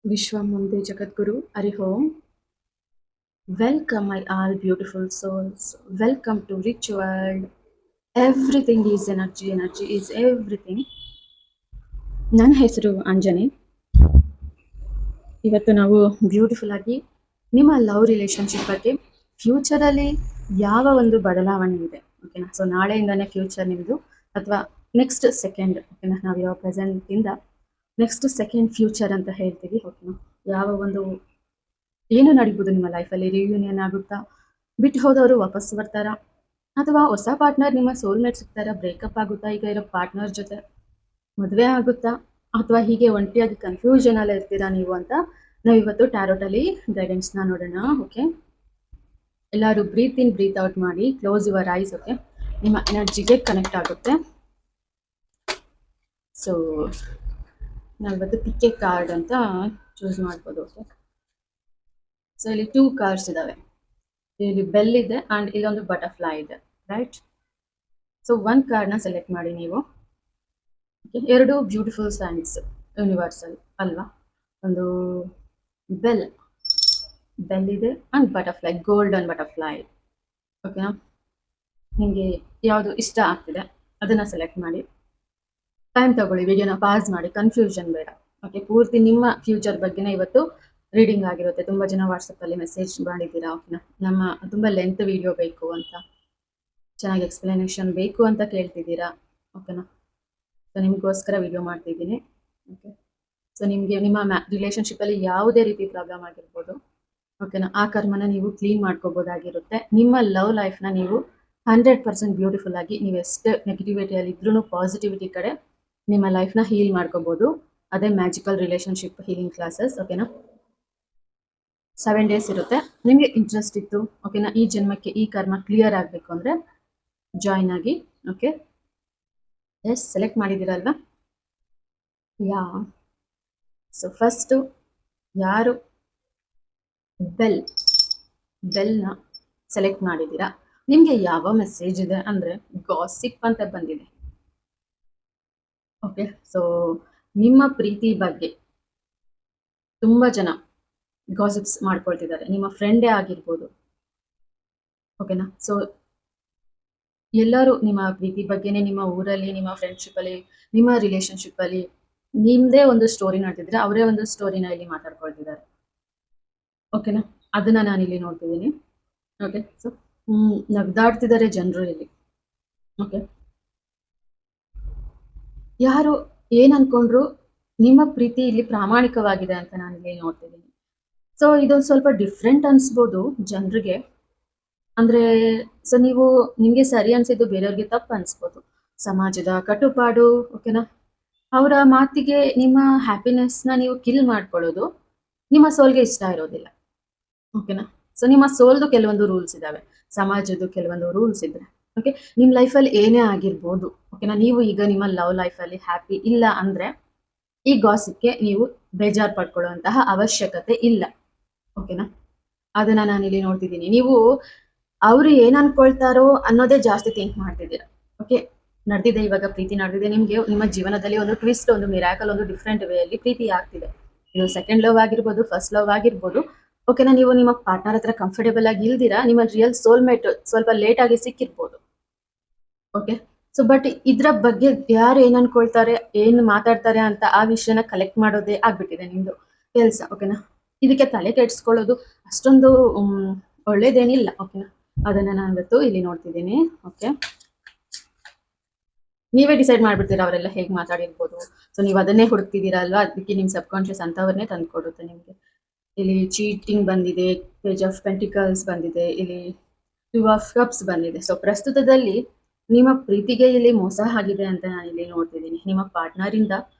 Vishwam Munde Jagadguru, Hari Om. Welcome, my all beautiful souls. Welcome to Rich World. Everything is energy, energy is everything. ನನ್ನ ಹೆಸರು ಅಂಜನಿ. ಇವತ್ತು ನಾವು beautiful ಆಗಿ ನಿಮ್ಮ love relationship ಬಗ್ಗೆ ಫ್ಯೂಚರಲ್ಲಿ ಯಾವ ಒಂದು ಬದಲಾವಣೆ ಇದೆ ಓಕೆನಾ. ಸೊ ನಾಳೆಯಿಂದಾನೇ ಫ್ಯೂಚರ್ ನಿಮ್ಮದು ಅಥವಾ ನೆಕ್ಸ್ಟ್ ಸೆಕೆಂಡ್ ಓಕೆನಾ. ನಾವಿರೋ ಪ್ರೆಸೆಂಟಿಂದ ನೆಕ್ಸ್ಟ್ ಸೆಕೆಂಡ್ ಫ್ಯೂಚರ್ ಅಂತ ಹೇಳ್ತೀವಿ ಓಕೆನಾ. ಯಾವ ಒಂದು ಏನು ನಡೀಬೋದು ನಿಮ್ಮ ಲೈಫಲ್ಲಿ, ರಿಯೂನಿಯನ್ ಆಗುತ್ತಾ, ಬಿಟ್ಟು ಹೋದವರು ವಾಪಸ್ ಬರ್ತಾರಾ, ಅಥವಾ ಹೊಸ ಪಾರ್ಟ್ನರ್ ನಿಮ್ಮ ಸೋಲ್ಮೇಟ್ ಸಿಗ್ತಾರಾ, ಬ್ರೇಕಪ್ ಆಗುತ್ತಾ ಈಗ ಇರೋ ಪಾರ್ಟ್ನರ್ ಜೊತೆ, ಮದುವೆ ಆಗುತ್ತಾ, ಅಥವಾ ಹೀಗೆ ಒಂಟಿಯಾಗಿ ಕನ್ಫ್ಯೂಷನ್ ಅಲ್ಲೇ ಇರ್ತೀರಾ ನೀವು ಅಂತ ನಾವಿವತ್ತು ಟ್ಯಾರೋಟಲ್ಲಿ ಗೈಡೆನ್ಸ್ನ ನೋಡೋಣ. ಓಕೆ, ಎಲ್ಲರೂ ಬ್ರೀತ್ ಇನ್ ಬ್ರೀತ್ ಔಟ್ ಮಾಡಿ, ಕ್ಲೋಸ್ ಯುವರ್ ಐಸ್. ಓಕೆ, ನಿಮ್ಮ ಎನರ್ಜಿಗೆ ಕನೆಕ್ಟ್ ಆಗುತ್ತೆ. ಸೊ ನಾವಿವತ್ತು ಪಿಕ್ಕೆ ಕಾರ್ಡ್ ಅಂತ ಚೂಸ್ ಮಾಡ್ಬೋದು. ಓಕೆ, ಸೊ ಇಲ್ಲಿ 2 ಕಾರ್ಡ್ಸ್ ಇದಾವೆ. ಇಲ್ಲಿ ಬೆಲ್ ಇದೆ ಅಂಡ್ ಇಲ್ಲೊಂದು ಬಟರ್ಫ್ಲೈ ಇದೆ, ರೈಟ್. ಸೊ ಒಂದು ಕಾರ್ಡ್ನ ಸೆಲೆಕ್ಟ್ ಮಾಡಿ ನೀವು. ಎರಡು ಬ್ಯೂಟಿಫುಲ್ ಸೈನ್ಸ್ ಯೂನಿವರ್ಸಲ್ ಅಲ್ವಾ. ಒಂದು ಬೆಲ್ ಇದೆ ಅಂಡ್ ಬಟರ್ಫ್ಲೈ, ಗೋಲ್ಡನ್ ಬಟರ್ಫ್ಲೈ. ಓಕೆನಾ, ನಿಮಗೆ ಯಾವುದು ಇಷ್ಟ ಆಗ್ತಿದೆ ಅದನ್ನ ಸೆಲೆಕ್ಟ್ ಮಾಡಿ. ಟೈಮ್ ತಗೊಳ್ಳಿ, ವಿಡಿಯೋನ ಪಾಸ್ ಮಾಡಿ, ಕನ್ಫ್ಯೂಷನ್ ಬೇಡ. ಓಕೆ, ಪೂರ್ತಿ ನಿಮ್ಮ ಫ್ಯೂಚರ್ ಬಗ್ಗೆನೇ ಇವತ್ತು ರೀಡಿಂಗ್ ಆಗಿರುತ್ತೆ. ತುಂಬ ಜನ ವಾಟ್ಸಪ್ಪಲ್ಲಿ ಮೆಸೇಜ್ ಮಾಡಿದ್ದೀರಾ ಓಕೆನಾ, ನಮ್ಮ ತುಂಬ ಲೆಂತ್ ವಿಡಿಯೋ ಬೇಕು ಅಂತ, ಚೆನ್ನಾಗಿ ಎಕ್ಸ್ಪ್ಲನೇಷನ್ ಬೇಕು ಅಂತ ಕೇಳ್ತಿದ್ದೀರಾ ಓಕೆನಾ. ಸೊ ನಿಮಗೋಸ್ಕರ ವಿಡಿಯೋ ಮಾಡ್ತಿದ್ದೀನಿ. ಓಕೆ, ಸೊ ನಿಮಗೆ ನಿಮ್ಮ ರಿಲೇಷನ್ಶಿಪ್ಪಲ್ಲಿ ಯಾವುದೇ ರೀತಿ ಪ್ರಾಬ್ಲಮ್ ಆಗಿರ್ಬೋದು ಓಕೆನಾ, ಆ ಕರ್ಮನ ನೀವು ಕ್ಲೀನ್ ಮಾಡ್ಕೋಬೋದಾಗಿರುತ್ತೆ. ನಿಮ್ಮ ಲವ್ ಲೈಫ್ನ ನೀವು 100% ಬ್ಯೂಟಿಫುಲ್ ಆಗಿ, ನೀವು ಎಷ್ಟು ನೆಗೆಟಿವಿಟಿಯಲ್ಲಿ ಇದ್ರೂ ಪಾಸಿಟಿವಿಟಿ ಕಡೆ ನಿಮ್ಮ ಲೈಫ್ನ ಹೀಲ್ ಮಾಡ್ಕೋಬೋದು. ಅದೇ ಮ್ಯಾಜಿಕಲ್ ರಿಲೇಷನ್ಶಿಪ್ ಹೀಲಿಂಗ್ ಕ್ಲಾಸಸ್ ಓಕೆನಾ. 7 ಡೇಸ್ ಇರುತ್ತೆ. ನಿಮಗೆ ಇಂಟ್ರೆಸ್ಟ್ ಇತ್ತು ಓಕೆನಾ, ಈ ಜನ್ಮಕ್ಕೆ ಈ ಕರ್ಮ ಕ್ಲಿಯರ್ ಆಗಬೇಕು ಅಂದರೆ ಜಾಯ್ನ್ ಆಗಿ. ಓಕೆ, ಎಸ್ ಸೆಲೆಕ್ಟ್ ಮಾಡಿದ್ದೀರಲ್ವಾ. ಯಾ, ಸೊ ಫಸ್ಟು ಯಾರು ಬೆಲ್ನ ಸೆಲೆಕ್ಟ್ ಮಾಡಿದ್ದೀರಾ, ನಿಮಗೆ ಯಾವ ಮೆಸೇಜ್ ಇದೆ ಅಂದರೆ ಗಾಸಿಪ್ ಅಂತ ಬಂದಿದೆ. ಓಕೆ, ಸೊ ನಿಮ್ಮ ಪ್ರೀತಿ ಬಗ್ಗೆ ತುಂಬ ಜನ ಗಾಸಿಪ್ಸ್ ಮಾಡ್ಕೊಳ್ತಿದ್ದಾರೆ, ನಿಮ್ಮ ಫ್ರೆಂಡೇ ಆಗಿರ್ಬೋದು ಓಕೆನಾ. ಸೊ ಎಲ್ಲರೂ ನಿಮ್ಮ ಪ್ರೀತಿ ಬಗ್ಗೆನೇ, ನಿಮ್ಮ ಊರಲ್ಲಿ, ನಿಮ್ಮ ಫ್ರೆಂಡ್ಶಿಪ್ಪಲ್ಲಿ, ನಿಮ್ಮ ರಿಲೇಷನ್ಶಿಪ್ಪಲ್ಲಿ ನಿಮ್ಮದೇ ಒಂದು ಸ್ಟೋರಿ ನಡೆದಿದ್ರೆ ಅವರೇ ಒಂದು ಸ್ಟೋರಿನ ಇಲ್ಲಿ ಮಾತಾಡ್ಕೊಳ್ತಿದ್ದಾರೆ ಓಕೆನಾ. ಅದನ್ನ ನಾನಿಲ್ಲಿ ನೋಡ್ತಿದ್ದೀನಿ. ಓಕೆ, ಸೊ ನಗ್ದಾಡ್ತಿದ್ದಾರೆ ಜನರು ಇಲ್ಲಿ. ಓಕೆ, ಯಾರು ಏನ್ ಅನ್ಕೊಂಡ್ರು ನಿಮ್ಮ ಪ್ರೀತಿ ಇಲ್ಲಿ ಪ್ರಾಮಾಣಿಕವಾಗಿದೆ ಅಂತ ನಾನಿಲ್ಲಿ ನೋಡ್ತಿದ್ದೀನಿ. ಸೊ ಇದೊಂದು ಸ್ವಲ್ಪ ಡಿಫ್ರೆಂಟ್ ಅನ್ಸ್ಬೋದು ಜನರಿಗೆ. ಅಂದ್ರೆ ಸೊ ನೀವು ನಿಮ್ಗೆ ಸರಿ ಅನ್ಸಿದ್ದು ಬೇರೆಯವ್ರಿಗೆ ತಪ್ಪು ಅನ್ಸ್ಬೋದು. ಸಮಾಜದ ಕಟ್ಟುಪಾಡು ಓಕೆನಾ, ಅವರ ಮಾತಿಗೆ ನಿಮ್ಮ ಹ್ಯಾಪಿನೆಸ್ನ ನೀವು ಕಿಲ್ ಮಾಡ್ಕೊಳ್ಳೋದು ನಿಮ್ಮ ಸೋಲ್ಗೆ ಇಷ್ಟ ಇರೋದಿಲ್ಲ ಓಕೆನಾ. ಸೊ ನಿಮ್ಮ ಸೋಲ್ದು ಕೆಲವೊಂದು ರೂಲ್ಸ್ ಇದಾವೆ, ಸಮಾಜದ್ದು ಕೆಲವೊಂದು ರೂಲ್ಸ್ ಇದ್ರೆ ಓಕೆ. ನಿಮ್ಮ ಲೈಫಲ್ಲಿ ಏನೇ ಆಗಿರ್ಬೋದು ಓಕೆನಾ, ನೀವು ಈಗ ನಿಮ್ಮ ಲವ್ ಲೈಫಲ್ಲಿ ಹ್ಯಾಪಿ ಇಲ್ಲ ಅಂದ್ರೆ ಈ ಗಾಸಿಪ್ಗೆ ನೀವು ಬೇಜಾರು ಪಡ್ಕೊಳ್ಳುವಂತಹ ಅವಶ್ಯಕತೆ ಇಲ್ಲ ಓಕೆನಾ. ಅದನ್ನ ನಾನಿಲ್ಲಿ ನೋಡ್ತಿದ್ದೀನಿ. ನೀವು ಅವರು ಏನ್ ಅನ್ಕೊಳ್ತಾರೋ ಅನ್ನೋದೇ ಜಾಸ್ತಿ ಥಿಂಕ್ ಮಾಡ್ತಿದ್ದೀರಾ. ಓಕೆ, ನಡೆದಿದೆ ಇವಾಗ ಪ್ರೀತಿ ನಡೆದಿದೆ ನಿಮ್ಗೆ, ನಿಮ್ಮ ಜೀವನದಲ್ಲಿ ಒಂದು ಟ್ವಿಸ್ಟ್, ಒಂದು ಮಿರಾಕಲ್, ಒಂದು ಡಿಫ್ರೆಂಟ್ ವೇಯಲ್ಲಿ ಪ್ರೀತಿ ಆಗ್ತಿದೆ. ಇದು ಸೆಕೆಂಡ್ ಲವ್ ಆಗಿರ್ಬೋದು, ಫಸ್ಟ್ ಲವ್ ಆಗಿರ್ಬೋದು ಓಕೆನಾ. ನೀವು ನಿಮ್ಮ ಪಾರ್ಟ್ನರ್ ಹತ್ರ ಕಂಫರ್ಟೇಬಲ್ ಆಗಿ ಇಲ್ದಿರಾ, ನಿಮ್ಮ ರಿಯಲ್ ಸೋಲ್ಮೇಟ್ ಸ್ವಲ್ಪ ಲೇಟ್ ಆಗಿ ಸಿಕ್ಕಿರ್ಬೋದು ಓಕೆ. ಸೊ ಬಟ್ ಇದ್ರ ಬಗ್ಗೆ ಯಾರು ಏನ್ ಅನ್ಕೊಳ್ತಾರೆ, ಏನ್ ಮಾತಾಡ್ತಾರೆ ಅಂತ ಆ ವಿಷಯನ ಕಲೆಕ್ಟ್ ಮಾಡೋದೇ ಆಗ್ಬಿಟ್ಟಿದೆ ನಿಮ್ದು ಕೆಲಸ ಓಕೆನಾ. ಇದಕ್ಕೆ ತಲೆ ಕೆಡಿಸ್ಕೊಳ್ಳೋದು ಅಷ್ಟೊಂದು ಒಳ್ಳೇದೇನಿಲ್ಲ ಓಕೆನಾ. ಅದನ್ನ ನಾನು ಇವತ್ತು ಇಲ್ಲಿ ನೋಡ್ತಿದ್ದೀನಿ ಓಕೆ. ನೀವೇ ಡಿಸೈಡ್ ಮಾಡ್ಬಿಡ್ತೀರಾ ಅವರೆಲ್ಲ ಹೇಗೆ ಮಾತಾಡಿರ್ಬೋದು. ಸೊ ನೀವು ಅದನ್ನೇ ಹುಡುಕ್ತಿದ್ದೀರಾ ಅಲ್ವಾ, ಅದಕ್ಕೆ ನಿಮ್ಮ ಸಬ್ ಕಾನ್ಶಿಯಸ್ ಅಂಥವ್ರನ್ನೇ ತಂದು ಕೊಡುತ್ತೆ ನಿಮಗೆ. ಇಲ್ಲಿ ಚೀಟಿಂಗ್ ಬಂದಿದೆ, ಪೇಜ್ ಆಫ್ ಪೆಂಟಿಕಲ್ಸ್ ಬಂದಿದೆ, ಇಲ್ಲಿ 2 ಆಫ್ ಕಪ್ಸ್ ಬಂದಿದೆ. ಸೊ ಪ್ರಸ್ತುತದಲ್ಲಿ ನಿಮ್ಮ ಪ್ರೀತಿಗೆ ಇಲ್ಲಿ ಮೋಸ ಆಗಿದೆ ಅಂತ ನಾನಿಲ್ಲಿ ನೋಡ್ತಿದ್ದೀನಿ. ನಿಮ್ಮ ಪಾರ್ಟ್ನರಿಂದ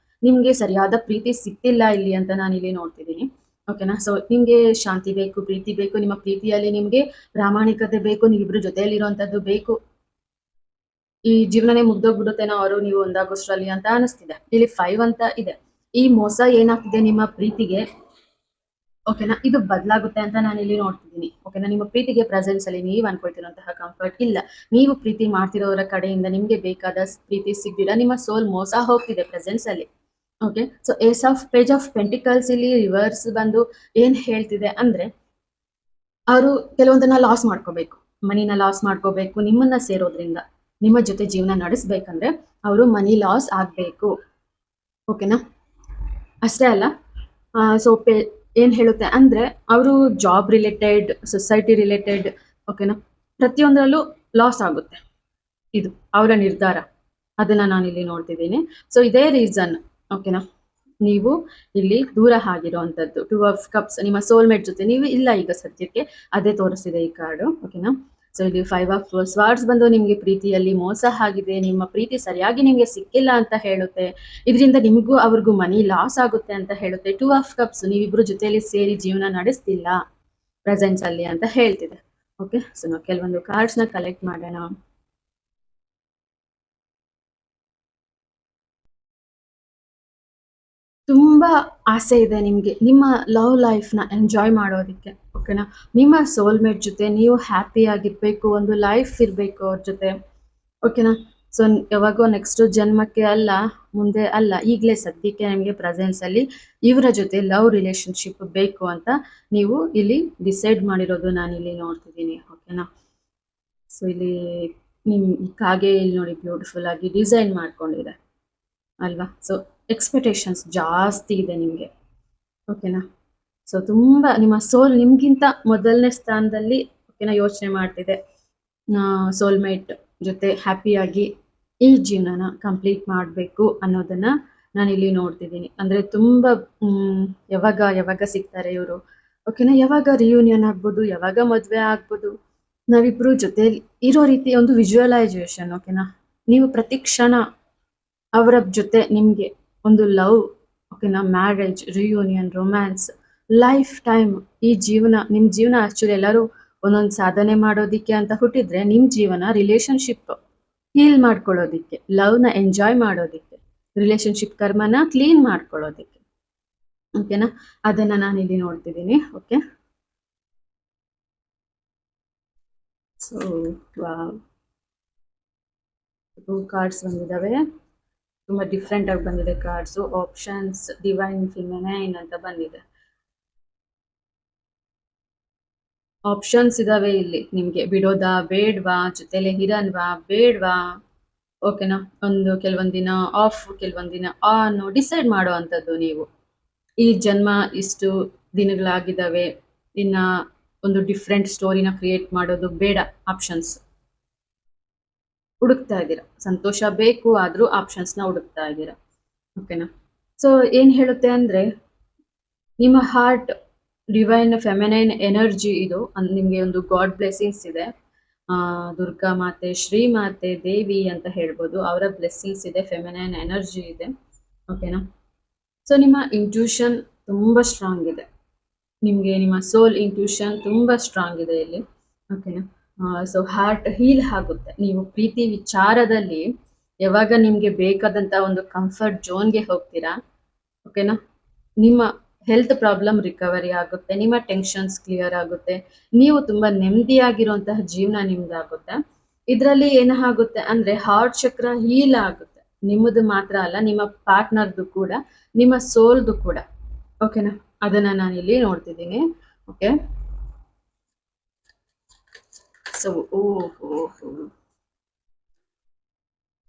ನಿಮಗೆ ಸರಿಯಾದ ಪ್ರೀತಿ ಸಿಕ್ತಿಲ್ಲ ಇಲ್ಲಿ ಅಂತ ನಾನಿಲ್ಲಿ ನೋಡ್ತಿದ್ದೀನಿ ಓಕೆನಾ. ಸೊ ನಿಮಗೆ ಶಾಂತಿ ಬೇಕು, ಪ್ರೀತಿ ಬೇಕು, ನಿಮ್ಮ ಪ್ರೀತಿಯಲ್ಲಿ ನಿಮಗೆ ಪ್ರಾಮಾಣಿಕತೆ ಬೇಕು, ನೀವಿಬ್ರು ಜೊತೆಯಲ್ಲಿರುವಂಥದ್ದು ಬೇಕು. ಈ ಜೀವನನೇ ಮುಗ್ದೋಗ್ಬಿಡುತ್ತೇನೋ ಅವರು ನೀವು ಒಂದಾಗೋಷ್ಟ್ರಲ್ಲಿ ಅಂತ ಅನಿಸ್ತಿದೆ. ಇಲ್ಲಿ 5 ಅಂತ ಇದೆ. ಈ ಮೋಸ ಏನಾಗ್ತಿದೆ ನಿಮ್ಮ ಪ್ರೀತಿಗೆ ಓಕೆನಾ, ಇದು ಬದಲಾಗುತ್ತೆ ಅಂತ ನಾನು ಇಲ್ಲಿ ನೋಡ್ತಿದ್ದೀನಿ ಓಕೆನಾ. ನಿಮ್ಮ ಪ್ರೀತಿಗೆ ಪ್ರೆಸೆನ್ಸ್ ಅಲ್ಲಿ ನೀವು ಅನ್ಕೊಳ್ತಿರುವಂತಹ ಕಂಫರ್ಟ್ ಇಲ್ಲ, ನೀವು ಪ್ರೀತಿ ಮಾಡ್ತಿರೋರ ಕಡೆಯಿಂದ ನಿಮ್ಗೆ ಬೇಕಾದ ಪ್ರೀತಿ ಸಿಗ್ದಿರ, ನಿಮ್ಮ ಸೋಲ್ ಮೋಸ ಹೋಗ್ತಿದೆ ಪ್ರೆಸೆನ್ಸ್ ಅಲ್ಲಿ okay, so page of pentacles ಇಲ್ಲಿ ರಿವರ್ಸ್ ಬಂದು ಏನ್ ಹೇಳ್ತಿದೆ ಅಂದ್ರೆ, ಅವರು ಕೆಲವೊಂದನ್ನ ಲಾಸ್ ಮಾಡ್ಕೋಬೇಕು, ಮನಿನ ಲಾಸ್ ಮಾಡ್ಕೋಬೇಕು. ನಿಮ್ಮನ್ನ ಸೇರೋದ್ರಿಂದ, ನಿಮ್ಮ ಜೊತೆ ಜೀವನ ನಡೆಸ್ಬೇಕಂದ್ರೆ ಅವರು ಮನಿ ಲಾಸ್ ಆಗ್ಬೇಕು. ಓಕೆನಾ? ಅಷ್ಟೇ ಅಲ್ಲ, ಸೊ ಏನ್ ಹೇಳುತ್ತೆ ಅಂದ್ರೆ, ಅವರು ಜಾಬ್ ರಿಲೇಟೆಡ್, ಸೊಸೈಟಿ ರಿಲೇಟೆಡ್, ಓಕೆನಾ, ಪ್ರತಿಯೊಂದರಲ್ಲೂ ಲಾಸ್ ಆಗುತ್ತೆ. ಇದು ಅವರ ನಿರ್ಧಾರ, ಅದನ್ನ ನಾನು ಇಲ್ಲಿ ನೋಡ್ತಿದ್ದೀನಿ. ಸೊ ಇದೇ ರೀಸನ್, ಓಕೆನಾ, ನೀವು ಇಲ್ಲಿ ದೂರ ಆಗಿರುವಂತದ್ದು. 2 of Cups ನಿಮ್ಮ ಸೋಲ್ಮೇಟ್ ಜೊತೆ ನೀವು ಇಲ್ಲ ಈಗ ಸದ್ಯಕ್ಕೆ, ಅದೇ ತೋರಿಸ್ತಿದೆ ಈ ಕಾರ್ಡು. ಓಕೆನಾ? ಸೊ ಇಲ್ಲಿ 5 of Swords ಬಂದು ನಿಮ್ಗೆ ಪ್ರೀತಿಯಲ್ಲಿ ಮೋಸ ಆಗಿದೆ, ನಿಮ್ಮ ಪ್ರೀತಿ ಸರಿಯಾಗಿ ನಿಮ್ಗೆ ಸಿಕ್ಕಿಲ್ಲ ಅಂತ ಹೇಳುತ್ತೆ. ಇದರಿಂದ ನಿಮಗೂ ಅವ್ರಿಗೂ ಮನಿ ಲಾಸ್ ಆಗುತ್ತೆ ಅಂತ ಹೇಳುತ್ತೆ. 2 of Cups ನೀವಿಬ್ರು ಜೊತೆಯಲ್ಲಿ ಸೇರಿ ಜೀವನ ನಡೆಸ್ತಿಲ್ಲ ಪ್ರೆಸೆನ್ಸ್ ಅಲ್ಲಿ ಅಂತ ಹೇಳ್ತಿದೆ. ಓಕೆ, ಸೊ ನಾವು ಕೆಲವೊಂದು ಕಾರ್ಡ್ಸ್ ನ ಕಲೆಕ್ಟ್ ಮಾಡೋಣ. ತುಂಬಾ ಆಸೆ ಇದೆ ನಿಮ್ಗೆ ನಿಮ್ಮ ಲವ್ ಲೈಫ್ನ ಎಂಜಾಯ್ ಮಾಡೋದಕ್ಕೆ. ಓಕೆನಾ? ನಿಮ್ಮ ಸೋಲ್ಮೇಟ್ ಜೊತೆ ನೀವು ಹ್ಯಾಪಿ ಆಗಿರ್ಬೇಕು, ಒಂದು ಲೈಫ್ ಇರಬೇಕು ಅವ್ರ ಜೊತೆ. ಓಕೆನಾ? ಸೊ ಯಾವಾಗೋ ನೆಕ್ಸ್ಟ್ ಜನ್ಮಕ್ಕೆ ಅಲ್ಲ, ಮುಂದೆ ಅಲ್ಲ, ಈಗಲೇ ಸದ್ಯಕ್ಕೆ ನಿಮಗೆ ಪ್ರೆಸೆನ್ಸ್ ಅಲ್ಲಿ ಇವರ ಜೊತೆ ಲವ್ ರಿಲೇಶನ್ಶಿಪ್ ಬೇಕು ಅಂತ ನೀವು ಇಲ್ಲಿ ಡಿಸೈಡ್ ಮಾಡಿರೋದು ನಾನು ಇಲ್ಲಿ ನೋಡ್ತಿದ್ದೀನಿ. ಓಕೆನಾ? ಸೊ ಇಲ್ಲಿ ನಿಮ್ ಕಾಗೆ ಇಲ್ಲಿ ನೋಡಿ ಬ್ಯೂಟಿಫುಲ್ ಆಗಿ ಡಿಸೈನ್ ಮಾಡ್ಕೊಂಡಿದೆ ಅಲ್ವಾ? ಸೊ ಎಕ್ಸ್ಪೆಕ್ಟೇಷನ್ಸ್ ಜಾಸ್ತಿ ಇದೆ ನಿಮಗೆ. ಓಕೆನಾ? ಸೊ ತುಂಬಾ ನಿಮ್ಮ ಸೋಲ್ ನಿಮ್ಗಿಂತ ಮೊದಲನೇ ಸ್ಥಾನದಲ್ಲಿ, ಓಕೆನಾ, ಯೋಚನೆ ಮಾಡ್ತಿದೆ. ಸೋಲ್ಮೇಟ್ ಜೊತೆ ಹ್ಯಾಪಿಯಾಗಿ ಈ ಜೀವನನ ಕಂಪ್ಲೀಟ್ ಮಾಡಬೇಕು ಅನ್ನೋದನ್ನ ನಾನು ಇಲ್ಲಿ ನೋಡ್ತಿದ್ದೀನಿ. ಅಂದ್ರೆ ತುಂಬಾ ಯಾವಾಗ ಯಾವಾಗ ಸಿಗ್ತಾರೆ ಇವರು, ಓಕೆನಾ, ಯಾವಾಗ ರಿಯೂನಿಯನ್ ಆಗ್ಬೋದು, ಯಾವಾಗ ಮದುವೆ ಆಗ್ಬೋದು, ನಾವಿಬ್ರು ಜೊತೆಲಿ ಇರೋ ರೀತಿ ಒಂದು ವಿಜುವಲೈಸೇಷನ್. ಓಕೆನಾ? ನೀವು ಪ್ರತಿ ಕ್ಷಣ ಅವರ ಜೊತೆ ನಿಮ್ಗೆ ಒಂದು ಲವ್, ಓಕೆನಾ, marriage, reunion, romance, life time, ಈ ಜೀವನ ನಿಮ್ಮ ಜೀವನ ಆಕ್ಚುಲಿ ಎಲ್ಲರೂ ಒಂದೊಂದು ಸಾಧನೆ ಮಾಡೋದಿಕ್ಕೆ ಅಂತ ಹುಟ್ಟಿದ್ರೆ, ನಿಮ್ಮ ಜೀವನ ರಿಲೇಶನ್ಶಿಪ್ ಹೀಲ್ ಮಾಡ್ಕೊಳ್ಳೋದಿಕ್ಕೆ, ಲವ್ನ ಎಂಜಾಯ್ ಮಾಡೋದಿಕ್ಕೆ, ರಿಲೇಶನ್ಶಿಪ್ ಕರ್ಮನ ಕ್ಲೀನ್ ಮಾಡ್ಕೊಳ್ಳೋದಿಕ್ಕೆ. ಓಕೆನಾ? ಅದನ್ನ ನಾನು ಇಲ್ಲಿ ನೋಡ್ತಿದ್ದೀನಿ. ಓಕೆ, ಸೊ 2 ಕಾರ್ಡ್ಸ್ ಬಂದಿದ್ದಾವೆ. ತುಂಬಾ ಡಿಫ್ರೆಂಟ್ ಆಗಿ ಬಂದಿದೆ ಕಾರ್ಡ್ಸ್. ಆಪ್ಷನ್ಸ್ ಡಿವೈನ್ ಫಿಮೆನೈನ್ ಅಂತ ಬಂದಿದೆ. ಆಪ್ಷನ್ಸ್ ಇದಾವೆ ಇಲ್ಲಿ ನಿಮ್ಗೆ. ಬಿಡೋದಾ ಬೇಡ್ವಾ, ಜೊತೆಲೆ ಹಿರನ್ವಾ ಬೇಡ್ವಾ, ಓಕೆನಾ, ಒಂದು ಕೆಲವೊಂದಿನ ಆಫ್, ಕೆಲವೊಂದಿನ ಆನ್ ಡಿಸೈಡ್ ಮಾಡೋ ಅಂಥದ್ದು ನೀವು. ಈ ಜನ್ಮ ಇಷ್ಟು ದಿನಗಳಾಗಿದ್ದಾವೆ, ಇನ್ನ ಒಂದು ಡಿಫ್ರೆಂಟ್ ಸ್ಟೋರಿನ ಕ್ರಿಯೇಟ್ ಮಾಡೋದು ಬೇಡ. ಆಪ್ಷನ್ಸ್ ಹುಡುಕ್ತಾ ಇದ್ದೀರಾ, ಸಂತೋಷ ಬೇಕು ಆದ್ರೂ ಆಪ್ಷನ್ಸ್ನ ಹುಡುಕ್ತಾ ಇದ್ದೀರಾ. ಓಕೆನಾ? ಸೊ ಏನ್ ಹೇಳುತ್ತೆ ಅಂದ್ರೆ, ನಿಮ್ಮ ಹಾರ್ಟ್ ಡಿವೈನ್ ಫೆಮಿನೈನ್ ಎನರ್ಜಿ ಇದು. ನಿಮಗೆ ಒಂದು ಗಾಡ್ ಬ್ಲೆಸ್ಸಿಂಗ್ಸ್ ಇದೆ. ದುರ್ಗಾ ಮಾತೆ, ಶ್ರೀ ಮಾತೆ, ದೇವಿ ಅಂತ ಹೇಳ್ಬೋದು. ಅವರ ಬ್ಲೆಸ್ಸಿಂಗ್ಸ್ ಇದೆ, ಫೆಮಿನೈನ್ ಎನರ್ಜಿ ಇದೆ. ಓಕೆನಾ? ಸೊ ನಿಮ್ಮ ಇಂಟ್ಯೂಷನ್ ತುಂಬಾ ಸ್ಟ್ರಾಂಗ್ ಇದೆ. ನಿಮಗೆ ನಿಮ್ಮ ಸೋಲ್ ಇಂಟ್ಯೂಷನ್ ತುಂಬಾ ಸ್ಟ್ರಾಂಗ್ ಇದೆ ಇಲ್ಲಿ. ಓಕೆನಾ? ಸೊ ಹಾರ್ಟ್ ಹೀಲ್ ಆಗುತ್ತೆ. ನೀವು ಪ್ರೀತಿ ವಿಚಾರದಲ್ಲಿ ಯಾವಾಗ ನಿಮ್ಗೆ ಬೇಕಾದಂತ ಒಂದು ಕಂಫರ್ಟ್ ಝೋನ್ಗೆ ಹೋಗ್ತೀರಾ, ಓಕೆನಾ, ನಿಮ್ಮ ಹೆಲ್ತ್ ಪ್ರಾಬ್ಲಮ್ ರಿಕವರಿ ಆಗುತ್ತೆ, ನಿಮ್ಮ ಟೆನ್ಷನ್ಸ್ ಕ್ಲಿಯರ್ ಆಗುತ್ತೆ, ನೀವು ತುಂಬಾ ನೆಮ್ಮದಿಯಾಗಿರುವಂತಹ ಜೀವನ ನಿಮ್ದಾಗುತ್ತೆ. ಇದರಲ್ಲಿ ಏನಾಗುತ್ತೆ ಅಂದ್ರೆ, ಹಾರ್ಟ್ ಚಕ್ರ ಹೀಲ್ ಆಗುತ್ತೆ. ನಿಮ್ಮದು ಮಾತ್ರ ಅಲ್ಲ, ನಿಮ್ಮ ಪಾರ್ಟ್ನರ್ದು ಕೂಡ, ನಿಮ್ಮ ಸೋಲ್ದು ಕೂಡ. ಓಕೆನಾ? ಅದನ್ನ ನಾನು ಇಲ್ಲಿ ನೋಡ್ತಿದ್ದೀನಿ. Okay, so